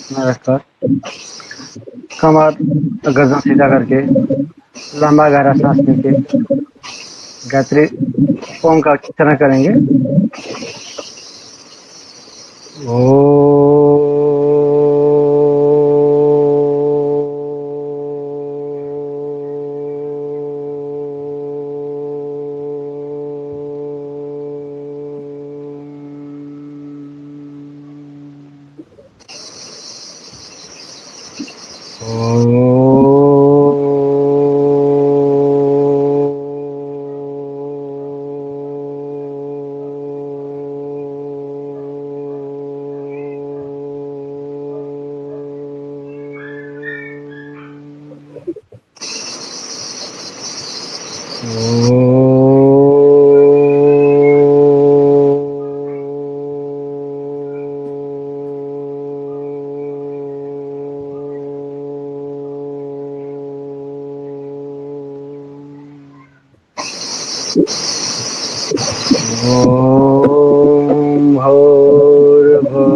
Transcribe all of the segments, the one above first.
नमस्कार। कमर गर्दन सीधा करके लंबा गहरा सांस लेके गायत्री ओम का उच्चारण करेंगे। ओ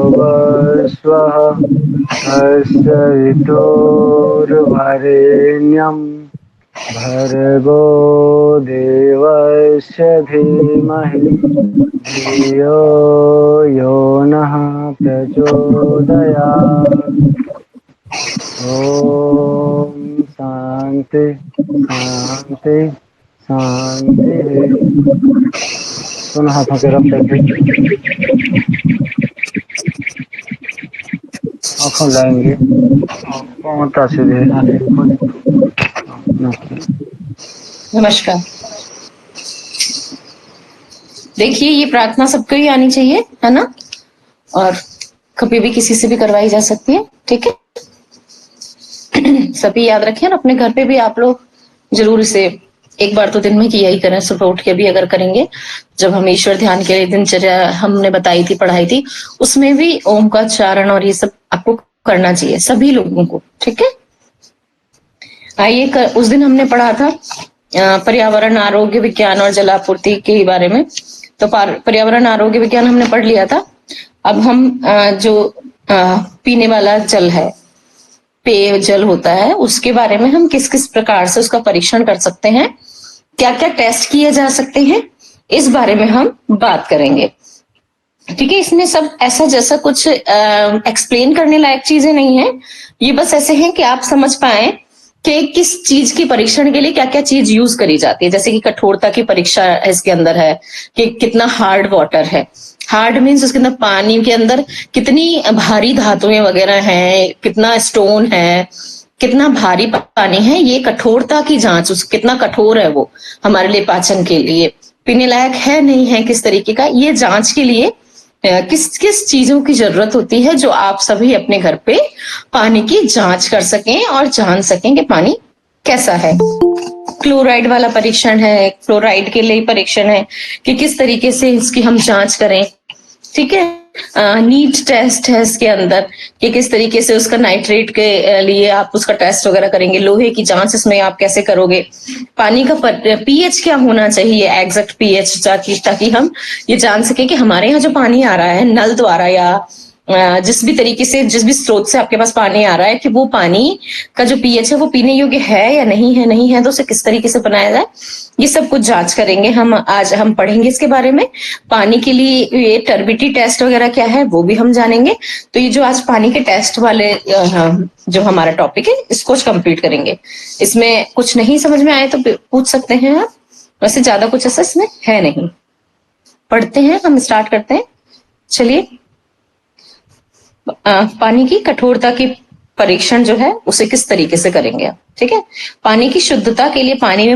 भूर्भुवस्वः तत्सवितुर्वरेण्यं भर्गो देवस्य धीमहि धियो यो नः प्रचोदयात्। ओम शांति शांति शांति। दोनों हाथों के रब करके आँखों लाएंगे। पूर्णता से आंखें खोलें। नमस्ते। नमस्कार। देखिए, ये प्रार्थना सबको ही आनी चाहिए, है ना? और कभी भी किसी से भी करवाई जा सकती है, ठीक है? सभी याद रखें और अपने घर पे भी आप लोग जरूर इसे एक बार तो दिन में किया ही करें। सुबह उठ के भी अगर करेंगे, जब हम ईश्वर ध्यान के लिए दिनचर्या हमने बताई थी, पढ़ाई थी, उसमें भी ओम का उच्चारण और ये सब आपको करना चाहिए, सभी लोगों को, ठीक है? आइए, उस दिन हमने पढ़ा था पर्यावरण, आरोग्य विज्ञान और जलापूर्ति के बारे में। तो पर्यावरण, आरोग्य विज्ञान हमने पढ़ लिया था। अब हम जो पीने वाला जल है, पेय जल होता है, उसके बारे में हम किस किस प्रकार से उसका परीक्षण कर सकते हैं, क्या क्या टेस्ट किए जा सकते हैं, इस बारे में हम बात करेंगे, ठीक है? इसमें सब ऐसा जैसा कुछ एक्सप्लेन करने लायक चीजें नहीं है, ये बस ऐसे हैं कि आप समझ पाए कि किस चीज की परीक्षण के लिए क्या क्या चीज यूज करी जाती है। जैसे कि कठोरता की परीक्षा इसके अंदर है कि कितना हार्ड वाटर है। हार्ड मीन्स उसके अंदर पानी के अंदर कितनी भारी धातुएं वगैरह हैं, कितना स्टोन है, कितना भारी पानी है। ये कठोरता की जांच, उस कितना कठोर है वो हमारे लिए पाचन के लिए, पीने लायक है नहीं है, किस तरीके का, ये जांच के लिए किस किस चीजों की जरूरत होती है, जो आप सभी अपने घर पे पानी की जांच कर सकें और जान सकें कि पानी कैसा है। क्लोराइड वाला परीक्षण है, क्लोराइड के लिए परीक्षण है कि किस तरीके से इसकी हम जांच करें, ठीक है? नीट टेस्ट है इसके अंदर कि किस तरीके से उसका नाइट्रेट के लिए आप उसका टेस्ट वगैरह करेंगे। लोहे की जांच इसमें आप कैसे करोगे। पानी का पीएच क्या होना चाहिए, एग्जैक्ट पीएच, ताकि हम ये जान सके कि हमारे यहाँ जो पानी आ रहा है नल द्वारा या जिस भी तरीके से, जिस भी स्रोत से आपके पास पानी आ रहा है, कि वो पानी का जो पीएच है वो पीने योग्य है या नहीं है, नहीं है तो उसे किस तरीके से बनाया जाए, ये सब कुछ जांच करेंगे हम। आज हम पढ़ेंगे इसके बारे में। पानी के लिए ये टर्बिटी टेस्ट वगैरह क्या है वो भी हम जानेंगे। तो ये जो आज पानी के टेस्ट वाले जो हमारा टॉपिक है, इसको कंप्लीट करेंगे। इसमें कुछ नहीं समझ में आए तो पूछ सकते हैं आप, वैसे ज्यादा कुछ ऐसा इसमें है नहीं। पढ़ते हैं, हम स्टार्ट करते हैं। चलिए, पानी की कठोरता की परीक्षण जो है उसे किस तरीके से करेंगे आप, ठीक है? पानी की शुद्धता के लिए पानी में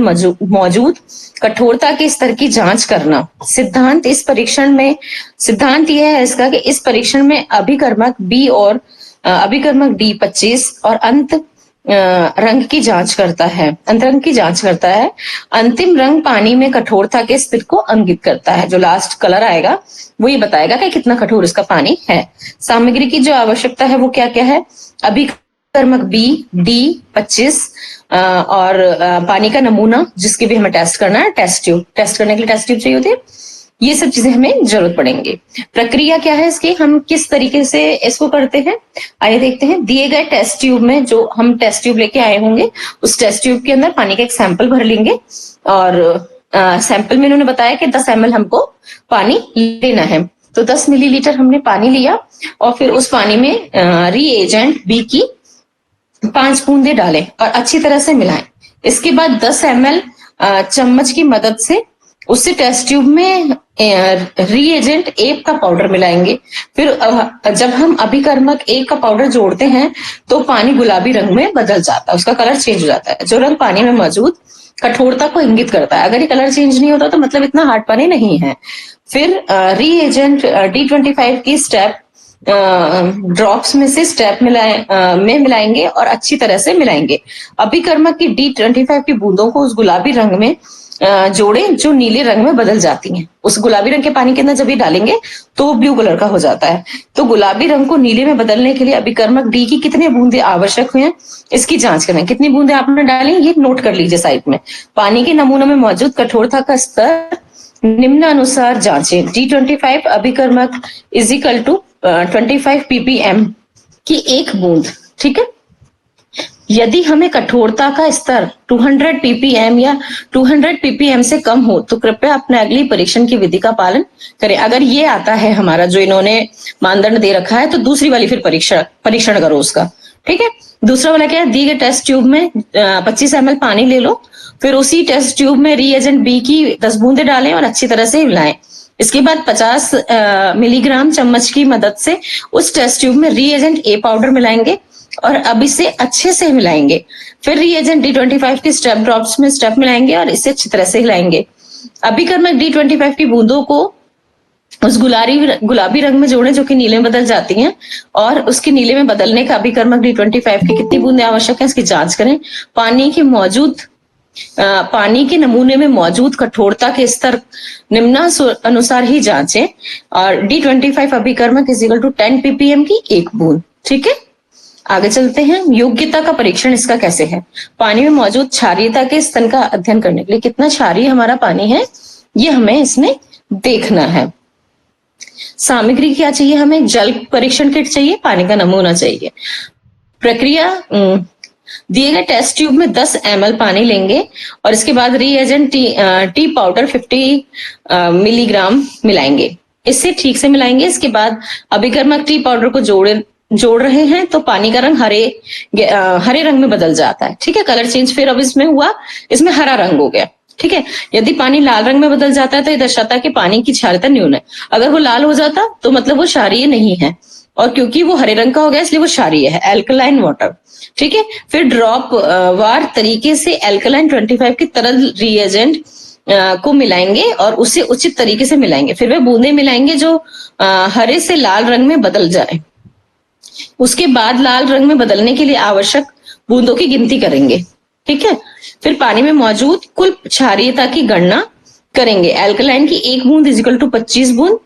मौजूद कठोरता के स्तर की जांच करना। सिद्धांत इस परीक्षण में, सिद्धांत यह है इसका कि इस परीक्षण में अभिकर्मक बी और अभिकर्मक D25 और अंत रंग की जांच करता है, अंतरंग की जांच करता है। अंतिम रंग पानी में कठोरता के स्तर को अंकित करता है। जो लास्ट कलर आएगा वो ये बताएगा कि कितना कठोर इसका पानी है। सामग्री की जो आवश्यकता है वो क्या क्या है? अभिकर्मक बी, D25 और पानी का नमूना जिसके भी हमें टेस्ट करना है, टेस्ट ट्यूब। टेस्ट करने के लिए टेस्ट ट्यूब चाहिए होती है। ये सब चीजें हमें जरूरत पड़ेंगे। प्रक्रिया क्या है इसकी, हम किस तरीके से इसको करते हैं, आइए देखते हैं। दिए गए टेस्ट ट्यूब में, जो हम टेस्ट ट्यूब लेके आए होंगे, उस टेस्ट ट्यूब के अंदर पानी का एक सैंपल भर लेंगे और सैंपल में इन्होंने बताया कि 10 ml हमको पानी लेना है। तो 10 मिलीलीटर हमने पानी लिया और फिर उस पानी में रीएजेंट बी की 5 बूंदे डालें और अच्छी तरह से मिलाएं। इसके बाद 10 ml चम्मच की मदद से उससे टेस्ट ट्यूब में रीएजेंट ए का पाउडर मिलाएंगे। फिर जब हम अभिकर्मक ए का पाउडर जोड़ते हैं तो पानी गुलाबी रंग में बदल जाता है, उसका कलर चेंज हो जाता है, जो रंग पानी में मौजूद कठोरता को इंगित करता है। अगर ये कलर चेंज नहीं होता तो मतलब इतना हार्ड पानी नहीं है। फिर रीएजेंट D25 की स्टेप ड्रॉप्स में से स्टेप में मिलाएंगे और अच्छी तरह से मिलाएंगे। अभिकर्मक की D25 की बूंदों को उस गुलाबी रंग में जोड़े जो नीले रंग में बदल जाती हैं। उस गुलाबी रंग के पानी के अंदर जब ये डालेंगे तो वो ब्लू कलर का हो जाता है। तो गुलाबी रंग को नीले में बदलने के लिए अभिकर्मक डी की कितने बूंदे आवश्यक हुए, इसकी जांच करें। कितनी बूंदे आपने डाली ये नोट कर लीजिए साइड में। पानी के नमूनों में मौजूद कठोरता का स्तर निम्नानुसार जांचें। D25 अभिकर्मक इज इक्वल टू 25 ppm की 1 बूंद, ठीक है। यदि हमें कठोरता का स्तर 200 ppm या 200 ppm से कम हो तो कृपया अपने अगली परीक्षण की विधि का पालन करें। अगर ये आता है हमारा जो इन्होंने मानदंड दे रखा है तो दूसरी वाली फिर परीक्षण करो उसका, ठीक है। दूसरा वाला क्या है, दिए गए टेस्ट ट्यूब में 25 ml पानी ले लो, फिर उसी टेस्ट ट्यूब में रीएजेंट बी की 10 बूंदे डालें और अच्छी तरह से मिलाएं। इसके बाद 50 मिलीग्राम चम्मच की मदद से उस टेस्ट ट्यूब में रीएजेंट ए पाउडर मिलाएंगे और अब इसे अच्छे से मिलाएंगे। फिर रीएजेंट D25 की स्टेप ड्रॉप्स में स्टेप मिलाएंगे और इसे अच्छी तरह से हिलाएंगे। अभिकर्मक D25 की बूंदों को उस गुलाबी रंग में जोड़ें जो कि नीले में बदल जाती हैं और उसके नीले में बदलने का अभिकर्मक D25 की कितनी बूंदे आवश्यक है इसकी जांच करें। पानी के नमूने में मौजूद कठोरता के स्तर निम्नानुसार ही जांचें और D25 अभिकर्मक इज इक्वल टू 10 ppm की 1 बूंद, ठीक है। आगे चलते हैं। योग्यता का परीक्षण इसका कैसे है। पानी में मौजूद क्षारीयता के स्तर का अध्ययन करने के लिए कितना क्षारीय हमारा पानी है ये हमें इसमें देखना है। सामग्री क्या चाहिए हमें, जल परीक्षण किट चाहिए, पानी का नमूना चाहिए। प्रक्रिया, दिए गए टेस्ट ट्यूब में 10 ml पानी लेंगे और इसके बाद रीएजेंट टी पाउडर 50 मिलीग्राम मिलाएंगे। इससे ठीक से मिलाएंगे। इसके बाद अभिकर्मक टी पाउडर को जोड़ रहे हैं तो पानी का रंग हरे रंग में बदल जाता है, ठीक है। कलर चेंज फिर अब इसमें हुआ, इसमें हरा रंग हो गया, ठीक है। यदि पानी लाल रंग में बदल जाता है तो ये दर्शाता है कि पानी की क्षारीयता न्यून है। अगर वो लाल हो जाता तो मतलब वो क्षारीय नहीं है और क्योंकि वो हरे रंग का हो गया इसलिए वो क्षारीय है, एल्कलाइन वाटर, ठीक है। फिर ड्रॉप वार तरीके से एल्कलाइन 25 की तरल रीएजेंट को मिलाएंगे और उसे उचित तरीके से मिलाएंगे। फिर वे बूंदे मिलाएंगे जो हरे से लाल रंग में बदल जाए। उसके बाद लाल रंग में बदलने के लिए आवश्यक बूंदों की गिनती करेंगे, ठीक है। फिर पानी में मौजूद कुल क्षारीयता की गणना करेंगे। एल्कलाइन की 1 बूंद इज इक्वल टू 25 बूंद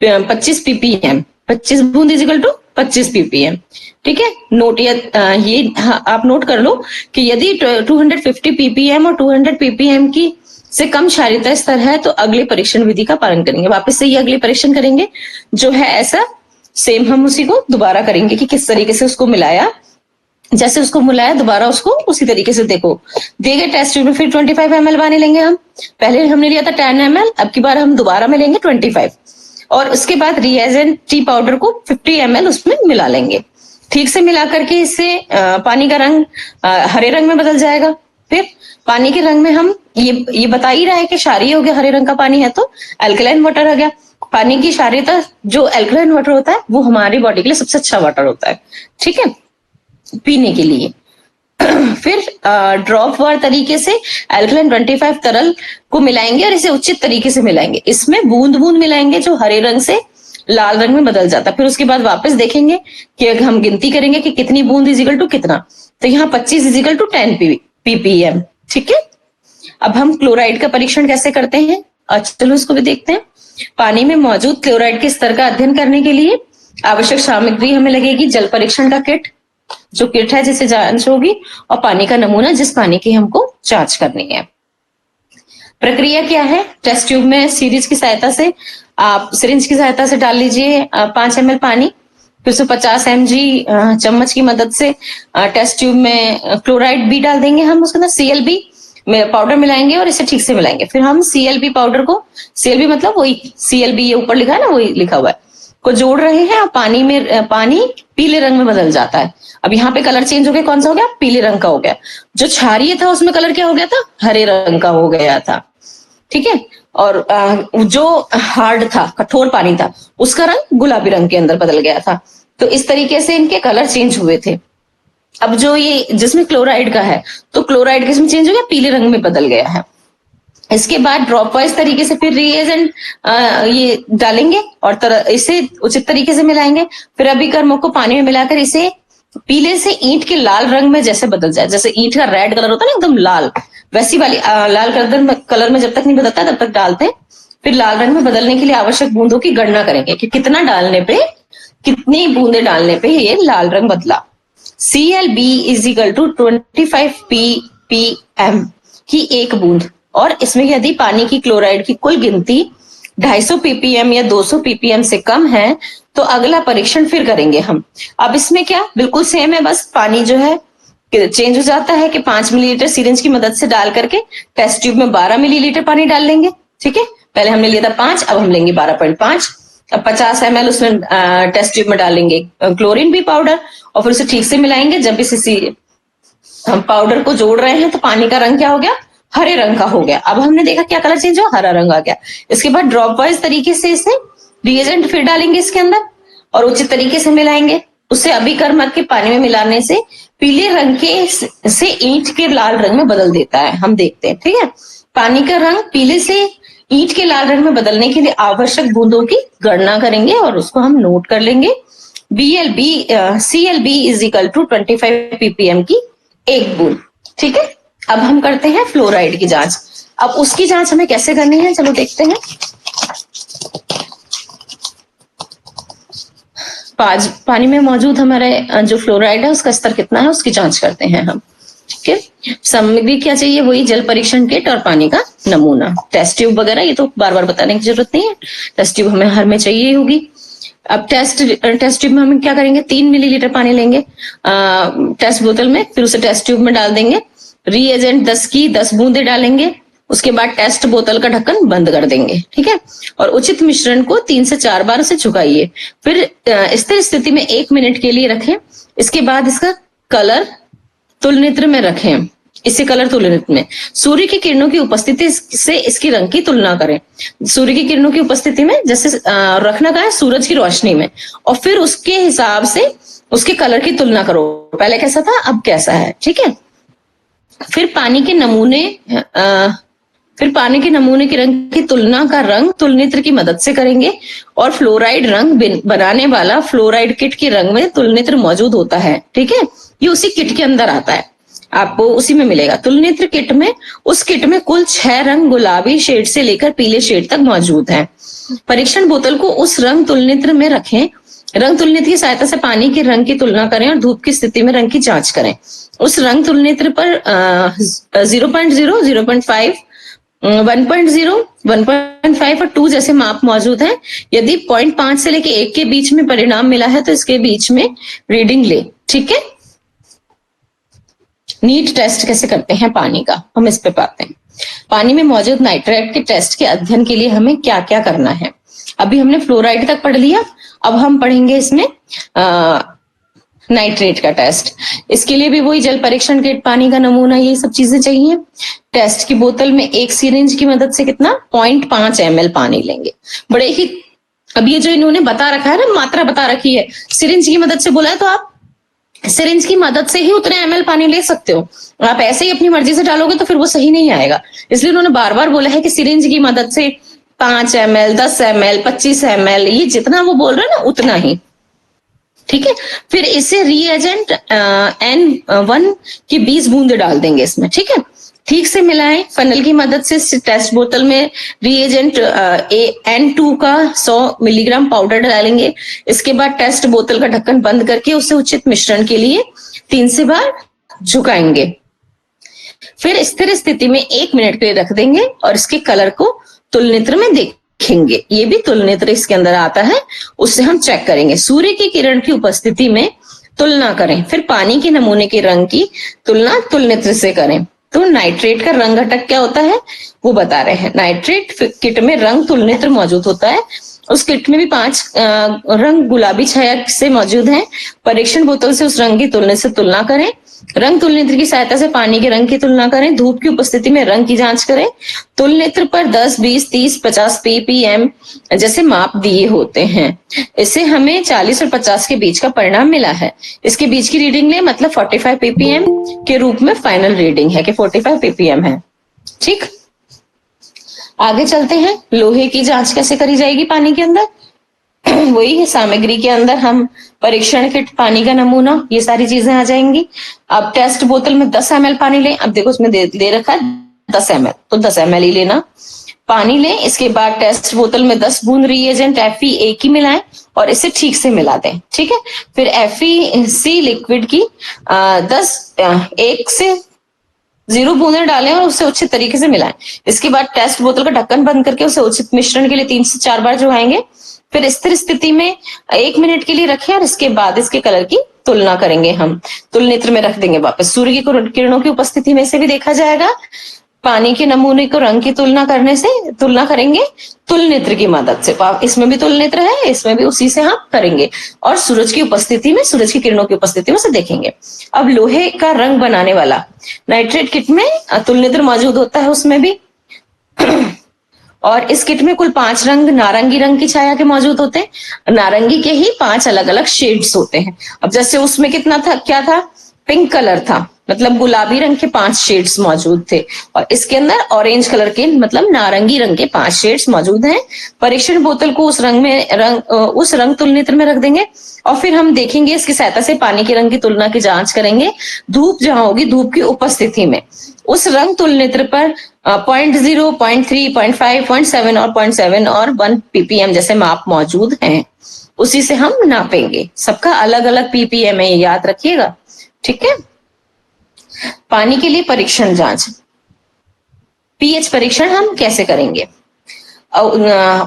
25 ppm, 25 बूंद इज इक्वल टू 25 ppm, ठीक है। नोट ये आप नोट कर लो कि यदि 250 ppm और 200 ppm की से कम क्षारीयता स्तर है तो अगले परीक्षण विधि का पालन करेंगे। वापस से ये अगले परीक्षण करेंगे जो है ऐसा सेम, हम उसी को दोबारा करेंगे कि किस तरीके से उसको मिलाया, जैसे उसको मिलाया दोबारा उसको उसी तरीके से देखो। दिए गए टेस्ट ट्यूब में फिर 25 ml पानी लेंगे। हम पहले हमने लिया था 10 ml, अब की बार हम दोबारा में लेंगे 25 और उसके बाद रीएजेंट टी पाउडर को 50 ml उसमें मिला लेंगे। ठीक से मिला करके इससे पानी का रंग हरे रंग में बदल जाएगा। फिर पानी के रंग में हम ये बता ही रहा है कि क्षारीय हो गया, हरे रंग का पानी है तो एल्कलाइन वाटर आ गया। पानी की क्षारीयता जो एल्कलाइन वाटर होता है वो हमारी बॉडी के लिए सबसे अच्छा वाटर होता है, ठीक है, पीने के लिए। फिर ड्रॉप वार तरीके से एल्कलाइन 25 तरल को मिलाएंगे और इसे उचित तरीके से मिलाएंगे। इसमें बूंद बूंद मिलाएंगे जो हरे रंग से लाल रंग में बदल जाता है। फिर उसके बाद वापस देखेंगे कि हम गिनती करेंगे कि कितनी बूंद इजिकल टू कितना, तो यहाँ 25 इजिकल टू 10 ppm, ठीक है। अब हम क्लोराइड का परीक्षण कैसे करते हैं, चलो इसको भी देखते हैं। पानी में मौजूद क्लोराइड के स्तर का अध्ययन करने के लिए आवश्यक सामग्री हमें लगेगी जल परीक्षण का किट, जो किट है जिसे जांच होगी, और पानी का नमूना जिस पानी की हमको जांच करनी है। प्रक्रिया क्या है, टेस्ट ट्यूब में सीरीज की सहायता से आप सिरिंज की सहायता से डाल लीजिए 5 ml पानी, फिर से 50 mg चम्मच की मदद से टेस्ट ट्यूब में क्लोराइड बी डाल देंगे हम, उसके अंदर CLB में पाउडर मिलाएंगे और इसे ठीक से मिलाएंगे। फिर हम CLB पाउडर को, CLB मतलब वही CLB ये ऊपर लिखा है ना, वही लिखा हुआ है, को जोड़ रहे हैं और पानी पीले रंग में बदल जाता है। अब यहाँ पे कलर चेंज हो गया, कौन सा हो गया, पीले रंग का हो गया। जो क्षारीय था उसमें कलर क्या हो गया था, हरे रंग का हो गया था, ठीक है। और जो हार्ड था, कठोर पानी था, उसका रंग गुलाबी रंग के अंदर बदल गया था। तो इस तरीके से इनके कलर चेंज हुए थे। अब जो ये जिसमें क्लोराइड का है, तो क्लोराइड किसमें चेंज हो गया, पीले रंग में बदल गया है। इसके बाद ड्रॉप वाइज तरीके से फिर रिएजेंट ये डालेंगे और इसे उचित तरीके से मिलाएंगे। फिर अभिकर्मक को पानी में मिलाकर इसे पीले से ईंट के लाल रंग में जैसे बदल जाए, जैसे ईंट का रेड कलर होता है ना एकदम लाल, वैसी वाली लाल कलर में जब तक नहीं बदलता तब तक डालते हैं। फिर लाल रंग में बदलने के लिए आवश्यक बूंदों की गणना करेंगे कि कितना डालने पे, कितनी बूंदे डालने पे ये लाल रंग बदला। CLB is equal to 25 ppm की एक बूंद, और इसमें यदि पानी की क्लोराइड की कुल गिनती 250 ppm या 200 ppm से कम है तो अगला परीक्षण फिर करेंगे हम। अब इसमें क्या बिल्कुल सेम है, बस पानी जो है चेंज हो जाता है कि 5 मिलीलीटर सिरिंज की मदद से डाल करके टेस्ट ट्यूब में 12 मिलीलीटर पानी डाल लेंगे, ठीक है। पहले हमने लिया था 5, अब हम लेंगे 12.5। अब 50 ml उसमें टेस्ट ट्यूब में डालेंगे क्लोरीन बी पाउडर और फिर उसे ठीक से मिलाएंगे। जब इसे हम पाउडर को जोड़ रहे हैं तो पानी का रंग क्या हो गया, हरे रंग का हो गया। अब हमने देखा क्या कलर चेंज हुआ, हरा रंग आ गया। इसके बाद ड्रॉप वाइज तरीके से इसे रिएजेंट फिर डालेंगे इसके अंदर और उचित तरीके से मिलाएंगे। उसे अभिकर्मक के पानी में मिलाने से पीले रंग के से ईंट के लाल रंग में बदल देता है, हम देखते हैं, ठीक है। पानी का रंग पीले से ईंट के लाल रंग में बदलने के लिए आवश्यक बूंदों की गणना करेंगे और उसको हम नोट कर लेंगे। CLB is equal to 25 ppm की एक बूंद, ठीक है। अब हम करते हैं फ्लोराइड की जांच। अब उसकी जांच हमें कैसे करनी है, चलो देखते हैं। पानी में मौजूद हमारे जो फ्लोराइड है उसका स्तर कितना है उसकी जांच करते हैं हम, ठीक है। सामग्री क्या चाहिए, वही जल परीक्षण किट और पानी का नमूना। टेस्ट ट्यूब वगैरह ये तो बार बार बताने की जरूरत नहीं है, टेस्ट ट्यूब हमें हर में चाहिए होगी। अब टेस्ट ट्यूब में हम क्या करेंगे, 3 मिलीलीटर पानी लेंगे टेस्ट बोतल में, फिर उसे टेस्ट ट्यूब में डाल देंगे। रिएजेंट 10 की 10 बूंदे डालेंगे। उसके बाद टेस्ट बोतल का ढक्कन बंद कर देंगे, ठीक है। और उचित मिश्रण को 3 से 4 बार से झुकाइए। फिर स्थिर स्थिति में 1 मिनट के लिए रखें। इसके बाद इसका कलर तुलनित्र में रखें। इसे कलर तुलनित्र में सूर्य की किरणों की उपस्थिति से इसकी रंग की तुलना करें। सूर्य की किरणों की उपस्थिति में जैसे रखना का है सूरज की रोशनी में, और फिर उसके हिसाब से उसके कलर की तुलना करो, पहले कैसा था अब कैसा है, ठीक है। फिर पानी के नमूने के रंग की तुलना का रंग तुलनित्र की मदद से करेंगे, और फ्लोराइड रंग बनाने वाला फ्लोराइड किट के रंग में तुलनित्र मौजूद होता है, ठीक है। ये उसी किट के अंदर आता है, आपको उसी में मिलेगा। तुलनित्र किट में, उस किट में कुल 6 रंग गुलाबी शेड से लेकर पीले शेड तक मौजूद हैं। परीक्षण बोतल को उस रंग तुलनित्र में रखें। रंग तुलनित्र की सहायता से पानी के रंग की तुलना करें और धूप की स्थिति में रंग की जांच करें। उस रंग तुलनित्र पर 0.0, 0.5, 1.0, 1.5 और 2 जैसे माप मौजूद हैं। यदि 0.5 से लेके 1 के बीच में परिणाम मिला है तो इसके बीच में रीडिंग ले, ठीक है। नीट टेस्ट कैसे करते हैं पानी का, हम इस पे पाते हैं। पानी में मौजूद नाइट्रेट के टेस्ट के अध्ययन के लिए हमें क्या क्या करना है। अभी हमने फ्लोराइड तक पढ़ लिया, अब हम पढ़ेंगे इसमें नाइट्रेट का टेस्ट। इसके लिए भी वही जल परीक्षण किट, पानी का नमूना, ये सब चीजें चाहिए। टेस्ट की बोतल में एक सिरिंज की मदद से कितना 0.5 ml पानी लेंगे। बड़े ही, अब ये जो इन्होंने बता रखा है ना, मात्रा बता रखी है, सिरिंज की मदद से बोला है तो आप सिरिंज की मदद से ही उतने ml पानी ले सकते हो। आप ऐसे ही अपनी मर्जी से डालोगे तो फिर वो सही नहीं आएगा। इसलिए उन्होंने बार बार बोला है कि सिरिंज की मदद से 5 ml, 10 ml, 25 ml, ये जितना वो बोल रहे हैं ना उतना ही, ठीक है। फिर इसे रिएजेंट N1 की 20 बूंदे डाल देंगे इसमें, ठीक है। ठीक से मिलाएं। फनल की मदद से टेस्ट बोतल में रिएजेंट N2 का 100 मिलीग्राम पाउडर डालेंगे। इसके बाद टेस्ट बोतल का ढक्कन बंद करके उसे उचित मिश्रण के लिए 3 से बार झुकाएंगे। फिर स्थिर स्थिति में 1 मिनट के लिए रख देंगे और इसके कलर को तुलनेत्र में देखेंगे। ये भी तुलनेत्र इसके अंदर आता है, उससे हम चेक करेंगे। सूर्य की किरण की उपस्थिति में तुलना करें, फिर पानी के नमूने के रंग की तुलना तुलनेत्र से करें। तो नाइट्रेट का रंग घटक क्या होता है वो बता रहे हैं। नाइट्रेट किट में रंग तुलनेत्र मौजूद होता है। उस किट में भी 5 रंग गुलाबी छाया से मौजूद हैं। परीक्षण बोतल से उस रंग की तुलना से तुलना करें। रंग तुलनेत्र की सहायता से पानी के रंग की तुलना करें। धूप की उपस्थिति में रंग की जांच करें। तुलनेत्र पर 10, 20, 30, 50 ppm जैसे माप दिए होते हैं। इससे हमें 40 और 50 के बीच का परिणाम मिला है। इसके बीच की रीडिंग ले, मतलब 45 ppm के रूप में फाइनल रीडिंग है कि 45 ppm है। ठीक, आगे चलते हैं। लोहे की जांच कैसे करी जाएगी पानी के अंदर? वही है, सामग्री के अंदर हम परीक्षण किट, पानी का नमूना, ये सारी चीजें आ जाएंगी। अब टेस्ट बोतल में 10 ml पानी लें। अब देखो उसमें दे रखा है 10 ml, तो 10 ml ही लेना पानी लें। इसके बाद टेस्ट बोतल में 10 बूंद रिएजेंट FeA की मिलाएं और इसे ठीक से मिला दें। ठीक है, फिर FeC लिक्विड की 1 से 0 बूंदें डालें और उसे उचित तरीके से मिलाएं। इसके बाद टेस्ट बोतल का ढक्कन बंद करके उसे उचित मिश्रण के लिए 3 से 4 बार जुड़ाएंगे। फिर स्थिर स्थिति में 1 मिनट के लिए रखें और इसके बाद इसके कलर की तुलना करेंगे। हम तुलनेत्र में रख देंगे वापस। सूर्य की किरणों की उपस्थिति में से भी देखा जाएगा। पानी के नमूने को रंग की तुलना करेंगे तुलनेत्र की मदद से। इसमें भी तुलनेत्र है, इसमें भी उसी से हम करेंगे और सूरज की उपस्थिति में, सूरज की किरणों की उपस्थिति में से देखेंगे। अब लोहे का रंग बनाने वाला नाइट्रेट किट में तुलनेत्र मौजूद होता है उसमें भी। और इस किट में कुल 5 रंग नारंगी रंग की छाया के मौजूद होते हैं। नारंगी के ही 5 अलग अलग शेड्स होते हैं। अब जैसे उसमें कितना था, क्या था, पिंक कलर था, मतलब गुलाबी रंग के 5 शेड्स मौजूद थे। और इसके अंदर ऑरेंज कलर के, मतलब नारंगी रंग के 5 शेड्स मौजूद हैं। परीक्षण बोतल को उस रंग तुलनेत्र में रख देंगे और फिर हम देखेंगे, इसकी सहायता से पानी के रंग की तुलना की जांच करेंगे। धूप जहां होगी, धूप की उपस्थिति में उस रंग तुलनेत्र पर 0.0, 0.3, 0.5, 0.7 और 0.7 और 1 ppm जैसे माप मौजूद हैं। उसी से हम नापेंगे। सबका अलग अलग ppm है, याद रखिएगा। ठीक है, पानी के लिए परीक्षण जांच, पीएच परीक्षण हम कैसे करेंगे?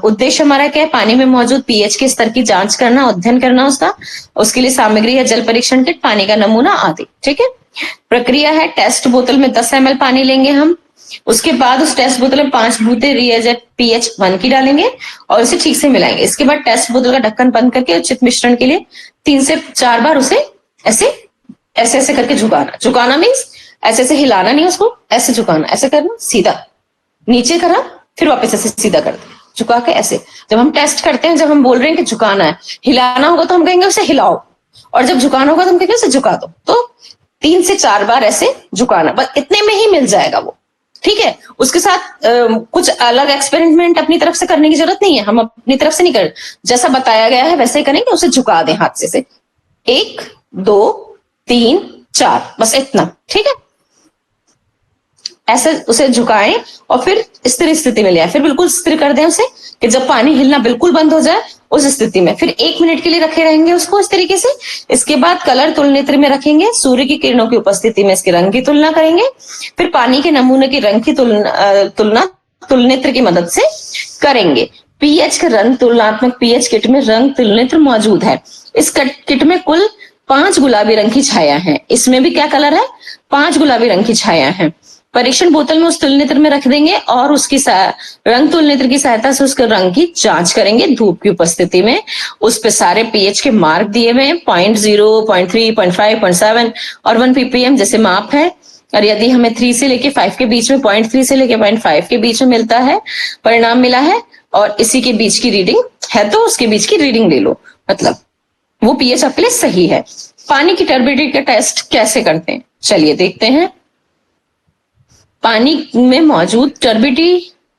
उद्देश्य हमारा क्या है? पानी में मौजूद पीएच के स्तर की जांच करना, अध्ययन करना उसका। उसके लिए सामग्री है जल परीक्षण किट, पानी का नमूना आदि। ठीक है, प्रक्रिया है, टेस्ट बोतल में 10 ml पानी लेंगे हम। उसके बाद उस टेस्ट बोतल में 5 बूंदें रिएजेंट pH 1 की डालेंगे और उसे ठीक से मिलाएंगे। इसके बाद टेस्ट बोतल का ढक्कन बंद करके उचित मिश्रण के लिए 3 से 4 बार उसे ऐसे करके झुकाना मीन्स ऐसे हिलाना नहीं, उसको ऐसे झुकाना, ऐसे करना, सीधा नीचे करा, फिर वापस ऐसे सीधा कर दे, झुका के ऐसे। जब हम टेस्ट करते हैं, जब हम बोल रहे हैं कि झुकाना है, हिलाना होगा तो हम कहेंगे उसे हिलाओ, और जब झुकाना होगा तो हम कहेंगे उसे झुका दो। तो 3 से 4 बार ऐसे झुकाना, बस इतने में ही मिल जाएगा वो। ठीक है, उसके साथ कुछ अलग एक्सपेरिमेंट अपनी तरफ से करने की जरूरत नहीं है। हम अपनी तरफ से नहीं कर, जैसा बताया गया है वैसे ही करेंगे। उसे झुका दें हाथ से 1, 2, 3, 4, बस इतना। ठीक है, ऐसे उसे झुकाएं और फिर स्थिर स्थिति में ले आए। फिर बिल्कुल स्थिर कर दें उसे कि जब पानी हिलना बिल्कुल बंद हो जाए उस स्थिति में। फिर 1 मिनट के लिए रखे रहेंगे उसको इस तरीके से। इसके बाद कलर तुलनेत्र में रखेंगे, सूर्य की किरणों की उपस्थिति में इसके रंग की तुलना करेंगे। फिर पानी के नमूने के रंग की तुलना तुलनेत्र की मदद से करेंगे। पीएच का रंग तुलनात्मक पीएच किट में रंग तुलनेत्र मौजूद है। इस किट में कुल 5 गुलाबी रंग की छाया है। इसमें भी क्या कलर है? 5 गुलाबी रंग की छाया है। परीक्षण बोतल में उस तुलनेत्र में रख देंगे और उसकी रंग तुलनेत्र की सहायता से उसके रंग की जांच करेंगे। धूप की उपस्थिति में उस पे सारे पीएच के मार्क दिए हुए हैं, 0.0, 0.3, 0.5, 0.7 और 1 ppm जैसे माप है। और यदि हमें 3 से लेके 5 के बीच में, 0.3 से लेके 0.5 के बीच में मिलता है, परिणाम मिला है, और इसी के बीच की रीडिंग है तो उसके बीच की रीडिंग ले लो, मतलब वो पीएच आपके लिए सही है। पानी की टर्बिडिटी का टेस्ट कैसे करते हैं, चलिए देखते हैं। पानी में मौजूद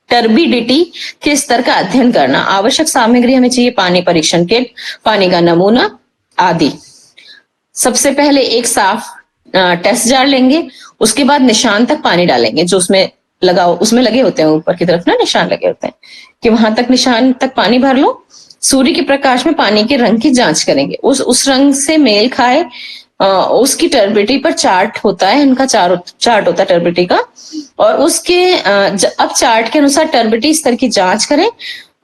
टर्बिडिटी के स्तर का अध्ययन करना। आवश्यक सामग्री हमें चाहिए, पानी परीक्षण किट, पानी का नमूना आदि। सबसे पहले एक साफ टेस्ट जार लेंगे, उसके बाद निशान तक पानी डालेंगे, जो उसमें लगे होते हैं ऊपर की तरफ ना निशान लगे होते हैं, कि वहां तक निशान तक पानी भर लो। सूर्य के प्रकाश में पानी के रंग की जांच करेंगे, उस रंग से मेल खाए उसकी टर्बिडिटी पर चार्ट होता है, इनका चार्ट होता है टर्बिडिटी का, और उसके अब चार्ट के अनुसार टर्बिडिटी स्तर की जांच करें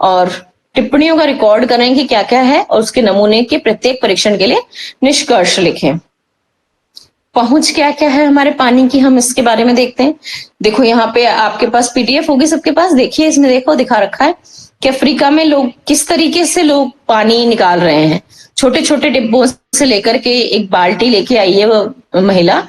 और टिप्पणियों का रिकॉर्ड करें कि क्या क्या है, और उसके नमूने के प्रत्येक परीक्षण के लिए निष्कर्ष लिखें। पहुंच क्या क्या है हमारे पानी की, हम इसके बारे में देखते हैं। देखो यहाँ पे आपके पास पीडीएफ होगी सबके पास, देखिए इसमें देखो दिखा रखा है कि अफ्रीका में लोग किस तरीके से लोग पानी निकाल रहे हैं। छोटे छोटे डिब्बों से लेकर के एक बाल्टी लेके आई है वो महिला,